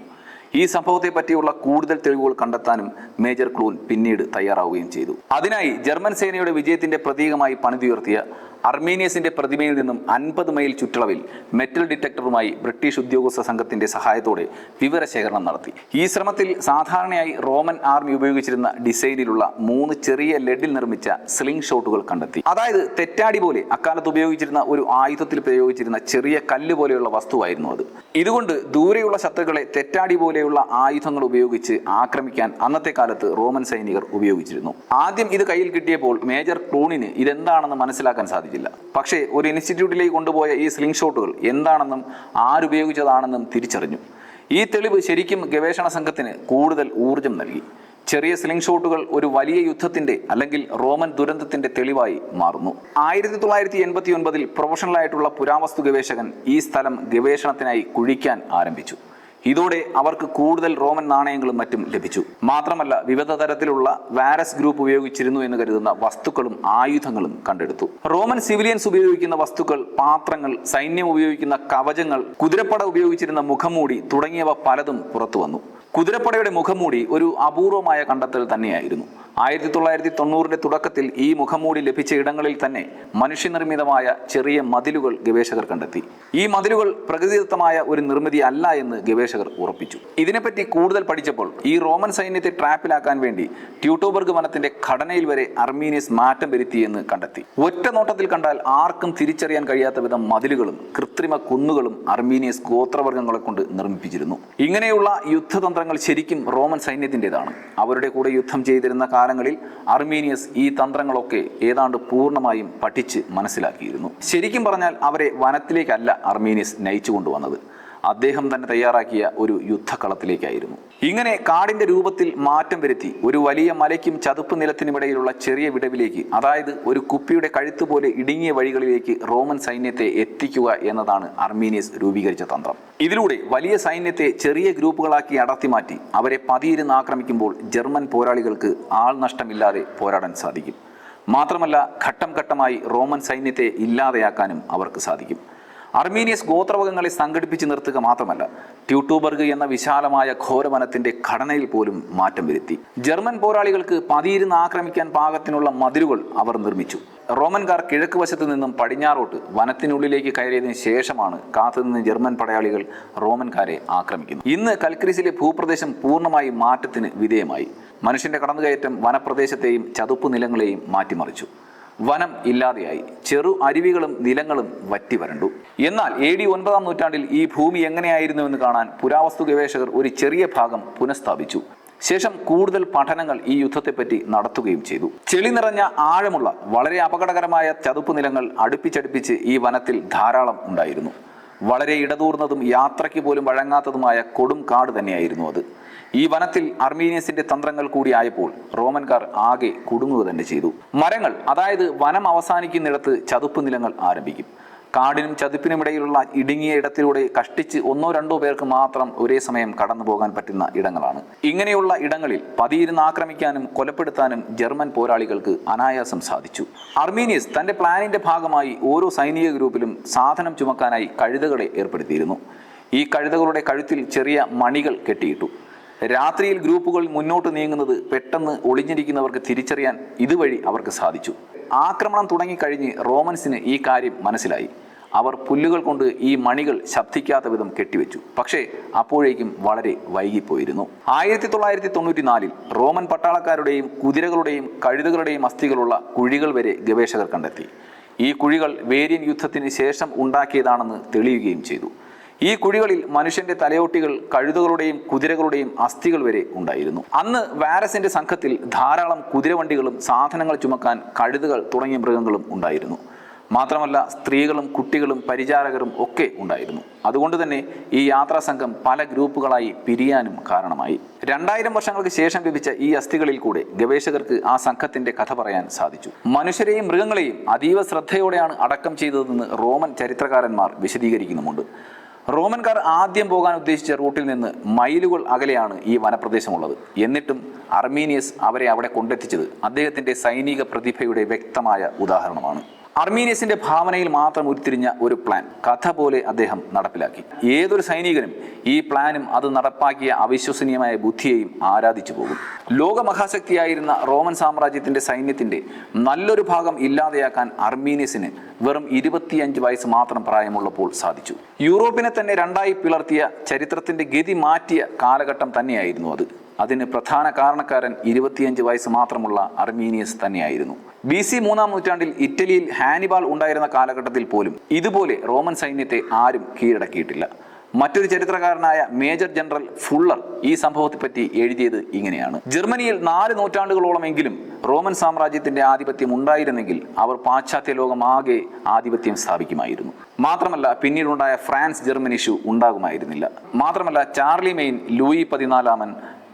ഈ സംഭവത്തെ പറ്റിയുള്ള കൂടുതൽ തെളിവുകൾ കണ്ടെത്താനും മേജർ ക്ലൂൺ പിന്നീട് തയ്യാറാവുകയും ചെയ്തു. അതിനായി ജർമ്മൻ സേനയുടെ വിജയത്തിന്റെ പ്രതീകമായി പണിതുയർത്തിയ അർമീനിയസിന്റെ പ്രതിമയിൽ നിന്നും 50 മൈൽ ചുറ്റളവിൽ മെറ്റൽ ഡിറ്റക്ടറുമായി ബ്രിട്ടീഷ് ഉദ്യോഗസ്ഥ സംഘത്തിന്റെ സഹായത്തോടെ വിവരശേഖരണം നടത്തി. ഈ ശ്രമത്തിൽ സാധാരണയായി റോമൻ ആർമി ഉപയോഗിച്ചിരുന്ന ഡിസൈനിലുള്ള 3 ചെറിയ ലെഡിൽ നിർമ്മിച്ച സ്ലിംഗ് ഷോട്ടുകൾ കണ്ടെത്തി. അതായത് തെറ്റാടി പോലെ അക്കാലത്ത് ഉപയോഗിച്ചിരുന്ന ഒരു ആയുധത്തിൽ പ്രയോഗിച്ചിരുന്ന ചെറിയ കല്ല് പോലെയുള്ള വസ്തുവായിരുന്നു അത്. ഇതുകൊണ്ട് ദൂരെയുള്ള ശത്രുക്കളെ തെറ്റാടി പോലെയുള്ള ആയുധങ്ങൾ ഉപയോഗിച്ച് ആക്രമിക്കാൻ അന്നത്തെ കാലത്ത് റോമൻ സൈനികർ ഉപയോഗിച്ചിരുന്നു. ആദ്യം ഇത് കയ്യിൽ കിട്ടിയപ്പോൾ മേജർ ക്ലൂണിന് ഇതെന്താണെന്ന് മനസ്സിലാക്കാൻ സാധിച്ചില്ല. പക്ഷേ ഒരു ഇൻസ്റ്റിറ്റ്യൂട്ടിലേക്ക് കൊണ്ടുപോയ ഈ സ്ലിംഗ് ഷോട്ടുകൾ എന്താണെന്നും ആരുപയോഗിച്ചതാണെന്നും തിരിച്ചറിഞ്ഞു. ഈ തെളിവ് ശരിക്കും ഗവേഷണ സംഘത്തിന് കൂടുതൽ ഊർജം നൽകി. ചെറിയ സ്ലിംഗ് ഷോട്ടുകൾ ഒരു വലിയ യുദ്ധത്തിന്റെ അല്ലെങ്കിൽ റോമൻ ദുരന്തത്തിന്റെ തെളിവായി മാറുന്നു. 1989 പ്രൊഫഷണലായിട്ടുള്ള പുരാവസ്തു ഗവേഷകൻ ഈ സ്ഥലം ഗവേഷണത്തിനായി കുഴിക്കാൻ ആരംഭിച്ചു. ഇതോടെ അവർക്ക് കൂടുതൽ റോമൻ നാണയങ്ങളും മറ്റും ലഭിച്ചു. മാത്രമല്ല വിവിധ തരത്തിലുള്ള വാരസ് ഗ്രൂപ്പ് ഉപയോഗിച്ചിരുന്നു എന്ന് കരുതുന്ന വസ്തുക്കളും ആയുധങ്ങളും കണ്ടെടുത്തു. റോമൻ സിവിലിയൻസ് ഉപയോഗിക്കുന്ന വസ്തുക്കൾ, പാത്രങ്ങൾ, സൈന്യം ഉപയോഗിക്കുന്ന കവചങ്ങൾ, കുതിരപ്പട ഉപയോഗിച്ചിരുന്ന മുഖംമൂടി തുടങ്ങിയവ പലതും പുറത്തു വന്നു. കുതിരപ്പടയുടെ മുഖംമൂടി ഒരു അപൂർവമായ കണ്ടെത്തൽ തന്നെയായിരുന്നു. 1990 തുടക്കത്തിൽ ഈ മുഖംമൂടി ലഭിച്ച ഇടങ്ങളിൽ തന്നെ മനുഷ്യനിർമ്മിതമായ ചെറിയ മതിലുകൾ ഗവേഷകർ കണ്ടെത്തി. ഈ മതിലുകൾ പ്രകൃതിദത്തമായ ഒരു നിർമ്മിതി അല്ല എന്ന് ഗവേഷകർ ഉറപ്പിച്ചു. ഇതിനെപ്പറ്റി കൂടുതൽ പഠിച്ചപ്പോൾ ഈ റോമൻ സൈന്യത്തെ ട്രാപ്പിലാക്കാൻ വേണ്ടി ട്യൂട്ടോബർഗ് വനത്തിന്റെ ഘടനയിൽ വരെ അർമീനിയസ് മാറ്റം വരുത്തിയെന്ന് കണ്ടെത്തി. ഒറ്റ നോട്ടത്തിൽ കണ്ടാൽ ആർക്കും തിരിച്ചറിയാൻ കഴിയാത്ത വിധം മതിലുകളും കൃത്രിമ കുന്നുകളും അർമീനിയസ് ഗോത്രവർഗ്ഗങ്ങളെ കൊണ്ട് നിർമ്മിപ്പിച്ചിരുന്നു. ഇങ്ങനെയുള്ള യുദ്ധതന്ത്രങ്ങൾ ശരിക്കും റോമൻ സൈന്യത്തിൻ്റെതാണ്. അവരുടെ കൂടെ യുദ്ധം ചെയ്തിരുന്ന കാലങ്ങളിൽ അർമീനിയസ് ഈ തന്ത്രങ്ങളൊക്കെ ഏതാണ്ട് പൂർണ്ണമായും പഠിച്ച് മനസ്സിലാക്കിയിരുന്നു. ശരിക്കും പറഞ്ഞാൽ അവരെ വനത്തിലേക്കല്ല അർമീനിയസ് നയിച്ചു കൊണ്ടുവന്നത്, അദ്ദേഹം തന്നെ തയ്യാറാക്കിയ ഒരു യുദ്ധക്കളത്തിലേക്കായിരുന്നു. ഇങ്ങനെ കാടിന്റെ രൂപത്തിൽ മാറ്റം വരുത്തി ഒരു വലിയ മലയ്ക്കും ചതുപ്പ് നിലത്തിനുമിടയിലുള്ള ചെറിയ വിടവിലേക്ക്, അതായത് ഒരു കുപ്പിയുടെ കഴുത്ത് പോലെ ഇടുങ്ങിയ വഴികളിലേക്ക് റോമൻ സൈന്യത്തെ എത്തിക്കുക എന്നതാണ് അർമീനിയസ് രൂപീകരിച്ച തന്ത്രം. ഇതിലൂടെ വലിയ സൈന്യത്തെ ചെറിയ ഗ്രൂപ്പുകളാക്കി അടർത്തി മാറ്റി അവരെ പതിയിരുന്ന് ആക്രമിക്കുമ്പോൾ ജർമ്മൻ പോരാളികൾക്ക് ആൾനഷ്ടമില്ലാതെ പോരാടാൻ സാധിക്കും. മാത്രമല്ല ഘട്ടം ഘട്ടമായി റോമൻ സൈന്യത്തെ ഇല്ലാതെയാക്കാനും അവർക്ക് സാധിക്കും. അർമീനിയസ് ഗോത്രവർഗ്ഗങ്ങളെ സംഘടിപ്പിച്ച് നിർത്തുക മാത്രമല്ല, ട്യൂട്ടോബർഗ് എന്ന വിശാലമായ ഘോരവനത്തിന്റെ ഘടനയിൽ പോലും മാറ്റം വരുത്തി. ജർമ്മൻ പോരാളികൾക്ക് പതിയിരുന്ന് ആക്രമിക്കാൻ പാകത്തിനുള്ള മതിലുകൾ അവർ നിർമ്മിച്ചു. റോമൻകാർ കിഴക്ക് വശത്ത് നിന്നും പടിഞ്ഞാറോട്ട് വനത്തിനുള്ളിലേക്ക് കയറിയതിനു ശേഷമാണ് കാത്തുനിന്ന് ജർമ്മൻ പടയാളികൾ റോമൻകാരെ ആക്രമിക്കുന്നത്. ഇന്ന് കൽക്രീസിലെ ഭൂപ്രദേശം പൂർണ്ണമായി മാറ്റത്തിന് വിധേയമായി. മനുഷ്യന്റെ കടന്നുകയറ്റം വനപ്രദേശത്തെയും ചതുപ്പ് നിലങ്ങളെയും മാറ്റിമറിച്ചു. വനം ഇല്ലാതെയായി, ചെറു അരുവികളും നിലങ്ങളും വറ്റി വരണ്ടു. എന്നാൽ AD 9-ാം നൂറ്റാണ്ടിൽ ഈ ഭൂമി എങ്ങനെയായിരുന്നുവെന്ന് കാണാൻ പുരാവസ്തു ഗവേഷകർ ഒരു ചെറിയ ഭാഗം പുനഃസ്ഥാപിച്ചു. ശേഷം കൂടുതൽ പഠനങ്ങൾ ഈ യുദ്ധത്തെപ്പറ്റി നടത്തുകയും ചെയ്തു. ചെളി നിറഞ്ഞ ആഴമുള്ള വളരെ അപകടകരമായ ചതുപ്പ് നിലങ്ങൾ അടുപ്പിച്ചടുപ്പിച്ച് ഈ വനത്തിൽ ധാരാളം ഉണ്ടായിരുന്നു. വളരെ ഇടതൂർന്നതും യാത്രയ്ക്ക് പോലും വഴങ്ങാത്തതുമായ കൊടും കാട് തന്നെയായിരുന്നു അത്. ഈ വനത്തിൽ അർമീനിയസിന്റെ തന്ത്രങ്ങൾ കൂടിയായപ്പോൾ റോമൻകാർ ആകെ കുടുങ്ങുക തന്നെ ചെയ്തു. മരങ്ങൾ, അതായത് വനം അവസാനിക്കുന്നിടത്ത് ചതുപ്പ് നിലങ്ങൾ ആരംഭിക്കും. കാടിനും ചതുപ്പിനുമിടയിലുള്ള ഇടുങ്ങിയ ഇടത്തിലൂടെ കഷ്ടിച്ച് 1-2 പേർക്ക് മാത്രം ഒരേ സമയം കടന്നു പോകാൻ പറ്റുന്ന ഇടങ്ങളാണ്. ഇങ്ങനെയുള്ള ഇടങ്ങളിൽ പതിയിരുന്ന് ആക്രമിക്കാനും കൊലപ്പെടുത്താനും ജർമ്മൻ പോരാളികൾക്ക് അനായാസം സാധിച്ചു. അർമീനിയസ് തന്റെ പ്ലാനിന്റെ ഭാഗമായി ഓരോ സൈനിക ഗ്രൂപ്പിലും സാധനം ചുമക്കാനായി കഴുതകളെ ഏർപ്പെടുത്തിയിരുന്നു. ഈ കഴുതകളുടെ കഴുത്തിൽ ചെറിയ മണികൾ കെട്ടിയിട്ടു. രാത്രിയിൽ ഗ്രൂപ്പുകൾ മുന്നോട്ട് നീങ്ങുന്നത് പെട്ടെന്ന് ഒളിഞ്ഞിരിക്കുന്നവർക്ക് തിരിച്ചറിയാൻ ഇതുവഴി അവർക്ക് സാധിച്ചു. ആക്രമണം തുടങ്ങിക്കഴിഞ്ഞ് റോമൻസിന് ഈ കാര്യം മനസ്സിലായി. അവർ പുല്ലുകൾ കൊണ്ട് ഈ മണികൾ ശബ്ദിക്കാത്ത വിധം കെട്ടിവെച്ചു. പക്ഷേ അപ്പോഴേക്കും വളരെ വൈകിപ്പോയിരുന്നു. 1994 റോമൻ പട്ടാളക്കാരുടെയും കുതിരകളുടെയും കഴുതകളുടെയും അസ്ഥികളുള്ള കുഴികൾ വരെ ഗവേഷകർ കണ്ടെത്തി. ഈ കുഴികൾ വേരിയൻ യുദ്ധത്തിന് ശേഷം ഉണ്ടാക്കിയതാണെന്ന് തെളിയുകയും ചെയ്തു. ഈ കുഴികളിൽ മനുഷ്യന്റെ തലയോട്ടികൾ, കഴുതകളുടെയും കുതിരകളുടെയും അസ്ഥികൾ വരെ ഉണ്ടായിരുന്നു. അന്ന് വാരസിന്റെ സംഘത്തിൽ ധാരാളം കുതിരവണ്ടികളും സാധനങ്ങൾ ചുമക്കാൻ കഴുതകൾ തുടങ്ങിയ മൃഗങ്ങളും ഉണ്ടായിരുന്നു. മാത്രമല്ല സ്ത്രീകളും കുട്ടികളും പരിചാരകരും ഒക്കെ ഉണ്ടായിരുന്നു. അതുകൊണ്ട് തന്നെ ഈ യാത്രാ സംഘം പല ഗ്രൂപ്പുകളായി പിരിയാനും കാരണമായി. 2000 വർഷങ്ങൾക്ക് ശേഷം ലഭിച്ച ഈ അസ്ഥികളിൽ കൂടെ ഗവേഷകർക്ക് ആ സംഘത്തിന്റെ കഥ പറയാൻ സാധിച്ചു. മനുഷ്യരെയും മൃഗങ്ങളെയും അതീവ ശ്രദ്ധയോടെയാണ് അടക്കം ചെയ്തതെന്ന് റോമൻ ചരിത്രകാരന്മാർ വിശദീകരിക്കുന്നുമുണ്ട്. റോമൻകാർ ആദ്യം പോകാൻ ഉദ്ദേശിച്ച റൂട്ടിൽ നിന്ന് മൈലുകൾ അകലെയാണ് ഈ വനപ്രദേശമുള്ളത്. എന്നിട്ടും അർമീനിയസ് അവരെ അവിടെ കൊണ്ടെത്തിച്ചത് അദ്ദേഹത്തിന്റെ സൈനിക പ്രതിഭയുടെ വ്യക്തമായ ഉദാഹരണമാണ്. അർമീനിയസിന്റെ ഭാവനയിൽ മാത്രം ഉരുത്തിരിഞ്ഞ ഒരു പ്ലാൻ കഥ പോലെ അദ്ദേഹം നടപ്പിലാക്കി. ഏതൊരു സൈനികനും ഈ പ്ലാനും അത് നടപ്പാക്കിയ അവിശ്വസനീയമായ ബുദ്ധിയെയും ആരാധിച്ചു പോകും. ലോകമഹാശക്തിയായിരുന്ന റോമൻ സാമ്രാജ്യത്തിന്റെ സൈന്യത്തിന്റെ നല്ലൊരു ഭാഗം ഇല്ലാതെയാക്കാൻ അർമീനിയസിന് വെറും 25 വയസ്സ് മാത്രം പ്രായമുള്ളപ്പോൾ സാധിച്ചു. യൂറോപ്പിനെ തന്നെ രണ്ടായി പിളർത്തിയ, ചരിത്രത്തിന്റെ ഗതി മാറ്റിയ കാലഘട്ടം തന്നെയായിരുന്നു അത്. അതിന് പ്രധാന കാരണക്കാരൻ 25 വയസ്സ് മാത്രമുള്ള അർമീനിയസ് തന്നെയായിരുന്നു. BC 3-ാം നൂറ്റാണ്ടിൽ ഇറ്റലിയിൽ ഹാനിബാൾ ഉണ്ടായിരുന്ന കാലഘട്ടത്തിൽ പോലും ഇതുപോലെ റോമൻ സൈന്യത്തെ ആരും കീഴടക്കിയിട്ടില്ല. മറ്റൊരു ചരിത്രകാരനായ മേജർ ജനറൽ ഫുള്ളർ ഈ സംഭവത്തെപ്പറ്റി എഴുതിയത് ഇങ്ങനെയാണ്: ജർമ്മനിയിൽ 4 നൂറ്റാണ്ടുകളോളമെങ്കിലും റോമൻ സാമ്രാജ്യത്തിന്റെ ആധിപത്യം ഉണ്ടായിരുന്നെങ്കിൽ അവർ പാശ്ചാത്യ ലോകമാകെ ആധിപത്യം സ്ഥാപിക്കുമായിരുന്നു. മാത്രമല്ല, പിന്നീടുണ്ടായ ഫ്രാൻസ് ജർമ്മൻ ഇഷ്യൂ ഉണ്ടാകുമായിരുന്നില്ല. മാത്രമല്ല, Charlie main, Louis 14-ാമൻ,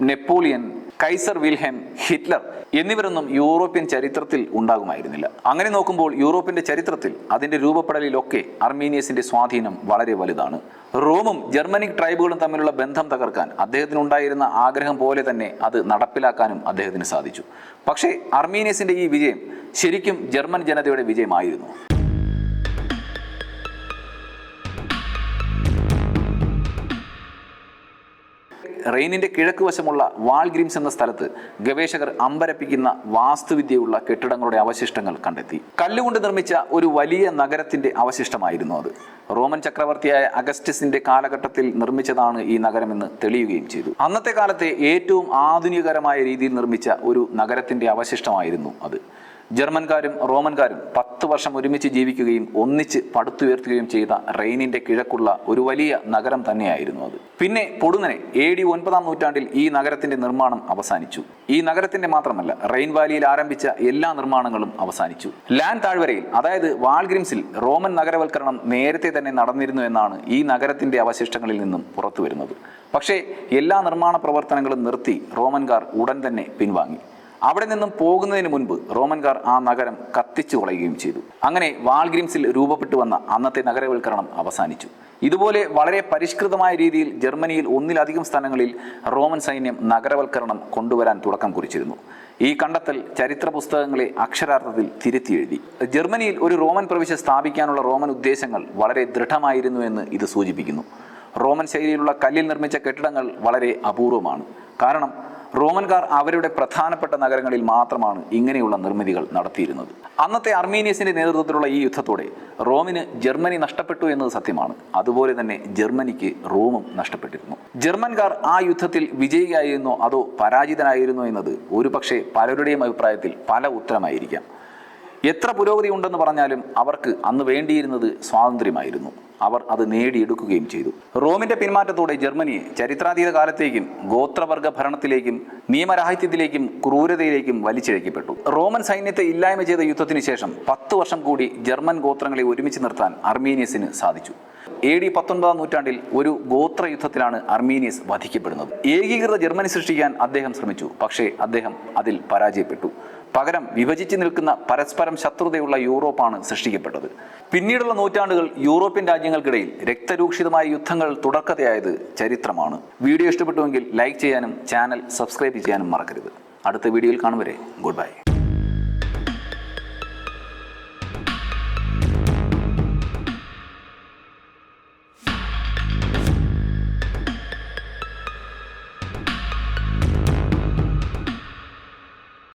Napoleon, Kaiser Wilhelm, Hitler എന്നിവരൊന്നും European ചരിത്രത്തിൽ ഉണ്ടാകുമായിരുന്നില്ല. അങ്ങനെ നോക്കുമ്പോൾ യൂറോപ്പിന്റെ ചരിത്രത്തിൽ, അതിന്റെ രൂപപ്പെടലിലൊക്കെ അർമീനിയസിന്റെ സ്വാധീനം വളരെ വലുതാണ്. റോമും ജർമ്മനിക് ട്രൈബുകളും തമ്മിലുള്ള ബന്ധം തകർക്കാൻ അദ്ദേഹത്തിനുണ്ടായിരുന്ന ആഗ്രഹം പോലെ തന്നെ അത് നടപ്പിലാക്കാനും അദ്ദേഹത്തിന് സാധിച്ചു. പക്ഷേ അർമീനിയസിന്റെ ഈ വിജയം ശരിക്കും ജർമ്മൻ ജനതയുടെ വിജയമായിരുന്നു. റെയിനിന്റെ കിഴക്ക് വശമുള്ള വാൾഗ്രിംസ് എന്ന സ്ഥലത്ത് ഗവേഷകർ അമ്പരപ്പിക്കുന്ന വാസ്തുവിദ്യയുള്ള കെട്ടിടങ്ങളുടെ അവശിഷ്ടങ്ങൾ കണ്ടെത്തി. കല്ലുകൊണ്ട് നിർമ്മിച്ച ഒരു വലിയ നഗരത്തിന്റെ അവശിഷ്ടമായിരുന്നു അത്. റോമൻ ചക്രവർത്തിയായ അഗസ്റ്റസിന്റെ കാലഘട്ടത്തിൽ നിർമ്മിച്ചതാണ് ഈ നഗരമെന്ന് തെളിയുകയും ചെയ്തു. അന്നത്തെ കാലത്തെ ഏറ്റവും ആധുനികരമായ രീതിയിൽ നിർമ്മിച്ച ഒരു നഗരത്തിന്റെ അവശിഷ്ടമായിരുന്നു അത്. ജർമ്മൻകാരും റോമൻകാരും 10 വർഷം ഒരുമിച്ച് ജീവിക്കുകയും ഒന്നിച്ച് പടുത്തുയർത്തുകയും ചെയ്ത റെയിനിന്റെ കിഴക്കുള്ള ഒരു വലിയ നഗരം തന്നെയായിരുന്നു അത്. പിന്നെ പൊടുന്നനെ AD 9-ാം നൂറ്റാണ്ടിൽ ഈ നഗരത്തിന്റെ നിർമ്മാണം അവസാനിച്ചു. ഈ നഗരത്തിന്റെ മാത്രമല്ല, റെയിൻ വാലിയിൽ ആരംഭിച്ച എല്ലാ നിർമ്മാണങ്ങളും അവസാനിച്ചു. ലാൻ താഴ്വരയിൽ, അതായത് വാൾഗ്രിംസിൽ റോമൻ നഗരവൽക്കരണം നേരത്തെ തന്നെ നടന്നിരുന്നു എന്നാണ് ഈ നഗരത്തിന്റെ അവശിഷ്ടങ്ങളിൽ നിന്നും പുറത്തു വരുന്നത്. പക്ഷേ എല്ലാ നിർമ്മാണ പ്രവർത്തനങ്ങളും നിർത്തി റോമൻകാർ ഉടൻ തന്നെ പിൻവാങ്ങി. അവിടെ നിന്നും പോകുന്നതിന് മുൻപ് റോമൻകാർ ആ നഗരം കത്തിച്ചു കളയുകയും ചെയ്തു. അങ്ങനെ വാൾഗ്രിംസിൽ രൂപപ്പെട്ടു വന്ന അന്നത്തെ നഗരവൽക്കരണം അവസാനിച്ചു. ഇതുപോലെ വളരെ പരിഷ്കൃതമായ രീതിയിൽ ജർമ്മനിയിൽ 1-ലധികം സ്ഥലങ്ങളിൽ റോമൻ സൈന്യം നഗരവൽക്കരണം കൊണ്ടുവരാൻ തുടക്കം കുറിച്ചിരുന്നു. ഈ കണ്ടെത്തൽ ചരിത്ര പുസ്തകങ്ങളെ അക്ഷരാർത്ഥത്തിൽ തിരുത്തി എഴുതി. ജർമ്മനിയിൽ ഒരു റോമൻ പ്രവിശ്യ സ്ഥാപിക്കാനുള്ള റോമൻ ഉദ്ദേശങ്ങൾ വളരെ ദൃഢമായിരുന്നു എന്ന് ഇത് സൂചിപ്പിക്കുന്നു. റോമൻ ശൈലിയിലുള്ള കല്ലിൽ നിർമ്മിച്ച കെട്ടിടങ്ങൾ വളരെ അപൂർവമാണ്. കാരണം റോമൻകാർ അവരുടെ പ്രധാനപ്പെട്ട നഗരങ്ങളിൽ മാത്രമാണ് ഇങ്ങനെയുള്ള നിർമ്മിതികൾ നടത്തിയിരുന്നത്. അന്നത്തെ അർമീനിയസിന്റെ നേതൃത്വത്തിലുള്ള ഈ യുദ്ധത്തോടെ റോമിന് ജർമ്മനി നഷ്ടപ്പെട്ടു എന്നത് സത്യമാണ്. അതുപോലെ തന്നെ ജർമ്മനിക്ക് റോമും നഷ്ടപ്പെട്ടിരുന്നു. ജർമ്മൻകാർ ആ യുദ്ധത്തിൽ വിജയിയായിരുന്നോ അതോ പരാജിതനായിരുന്നോ എന്നത് ഒരുപക്ഷെ പലരുടെയും അഭിപ്രായത്തിൽ പല ഉത്തരമായിരിക്കാം. എത്ര പുരോഗതി ഉണ്ടെന്ന് പറഞ്ഞാലും അവർക്ക് അന്ന് വേണ്ടിയിരുന്നത് സ്വാതന്ത്ര്യമായിരുന്നു. അവർ അത് നേടിയെടുക്കുകയും ചെയ്തു. റോമിന്റെ പിന്മാറ്റത്തോടെ ജർമ്മനിയെ ചരിത്രാതീത കാലത്തേക്കും ഗോത്രവർഗ ഭരണത്തിലേക്കും നിയമരാഹിത്യത്തിലേക്കും ക്രൂരതയിലേക്കും വലിച്ചിഴക്കപ്പെട്ടു. റോമൻ സൈന്യത്തെ ഇല്ലായ്മ ചെയ്ത യുദ്ധത്തിന് ശേഷം 10 വർഷം കൂടി ജർമ്മൻ ഗോത്രങ്ങളെ ഒരുമിച്ച് നിർത്താൻ അർമീനിയസിന് സാധിച്ചു. AD 19-ാം നൂറ്റാണ്ടിൽ ഒരു ഗോത്ര യുദ്ധത്തിലാണ് അർമീനിയസ് വധിക്കപ്പെടുന്നത്. ഏകീകൃത ജർമ്മനി സൃഷ്ടിക്കാൻ അദ്ദേഹം ശ്രമിച്ചു. പക്ഷേ അദ്ദേഹം അതിൽ പരാജയപ്പെട്ടു. പകരം വിഭജിച്ച് നിൽക്കുന്ന പരസ്പരം ശത്രുതയുള്ള യൂറോപ്പാണ് സൃഷ്ടിക്കപ്പെട്ടത്. പിന്നീടുള്ള നൂറ്റാണ്ടുകൾ യൂറോപ്യൻ രാജ്യങ്ങൾക്കിടയിൽ രക്തരൂക്ഷിതമായ യുദ്ധങ്ങൾ തുടർക്കഥയായത് ചരിത്രമാണ്. വീഡിയോ ഇഷ്ടപ്പെട്ടുവെങ്കിൽ ലൈക്ക് ചെയ്യാനും ചാനൽ സബ്സ്ക്രൈബ് ചെയ്യാനും മറക്കരുത്. അടുത്ത വീഡിയോയിൽ കാണും വരെ ഗുഡ് ബൈ.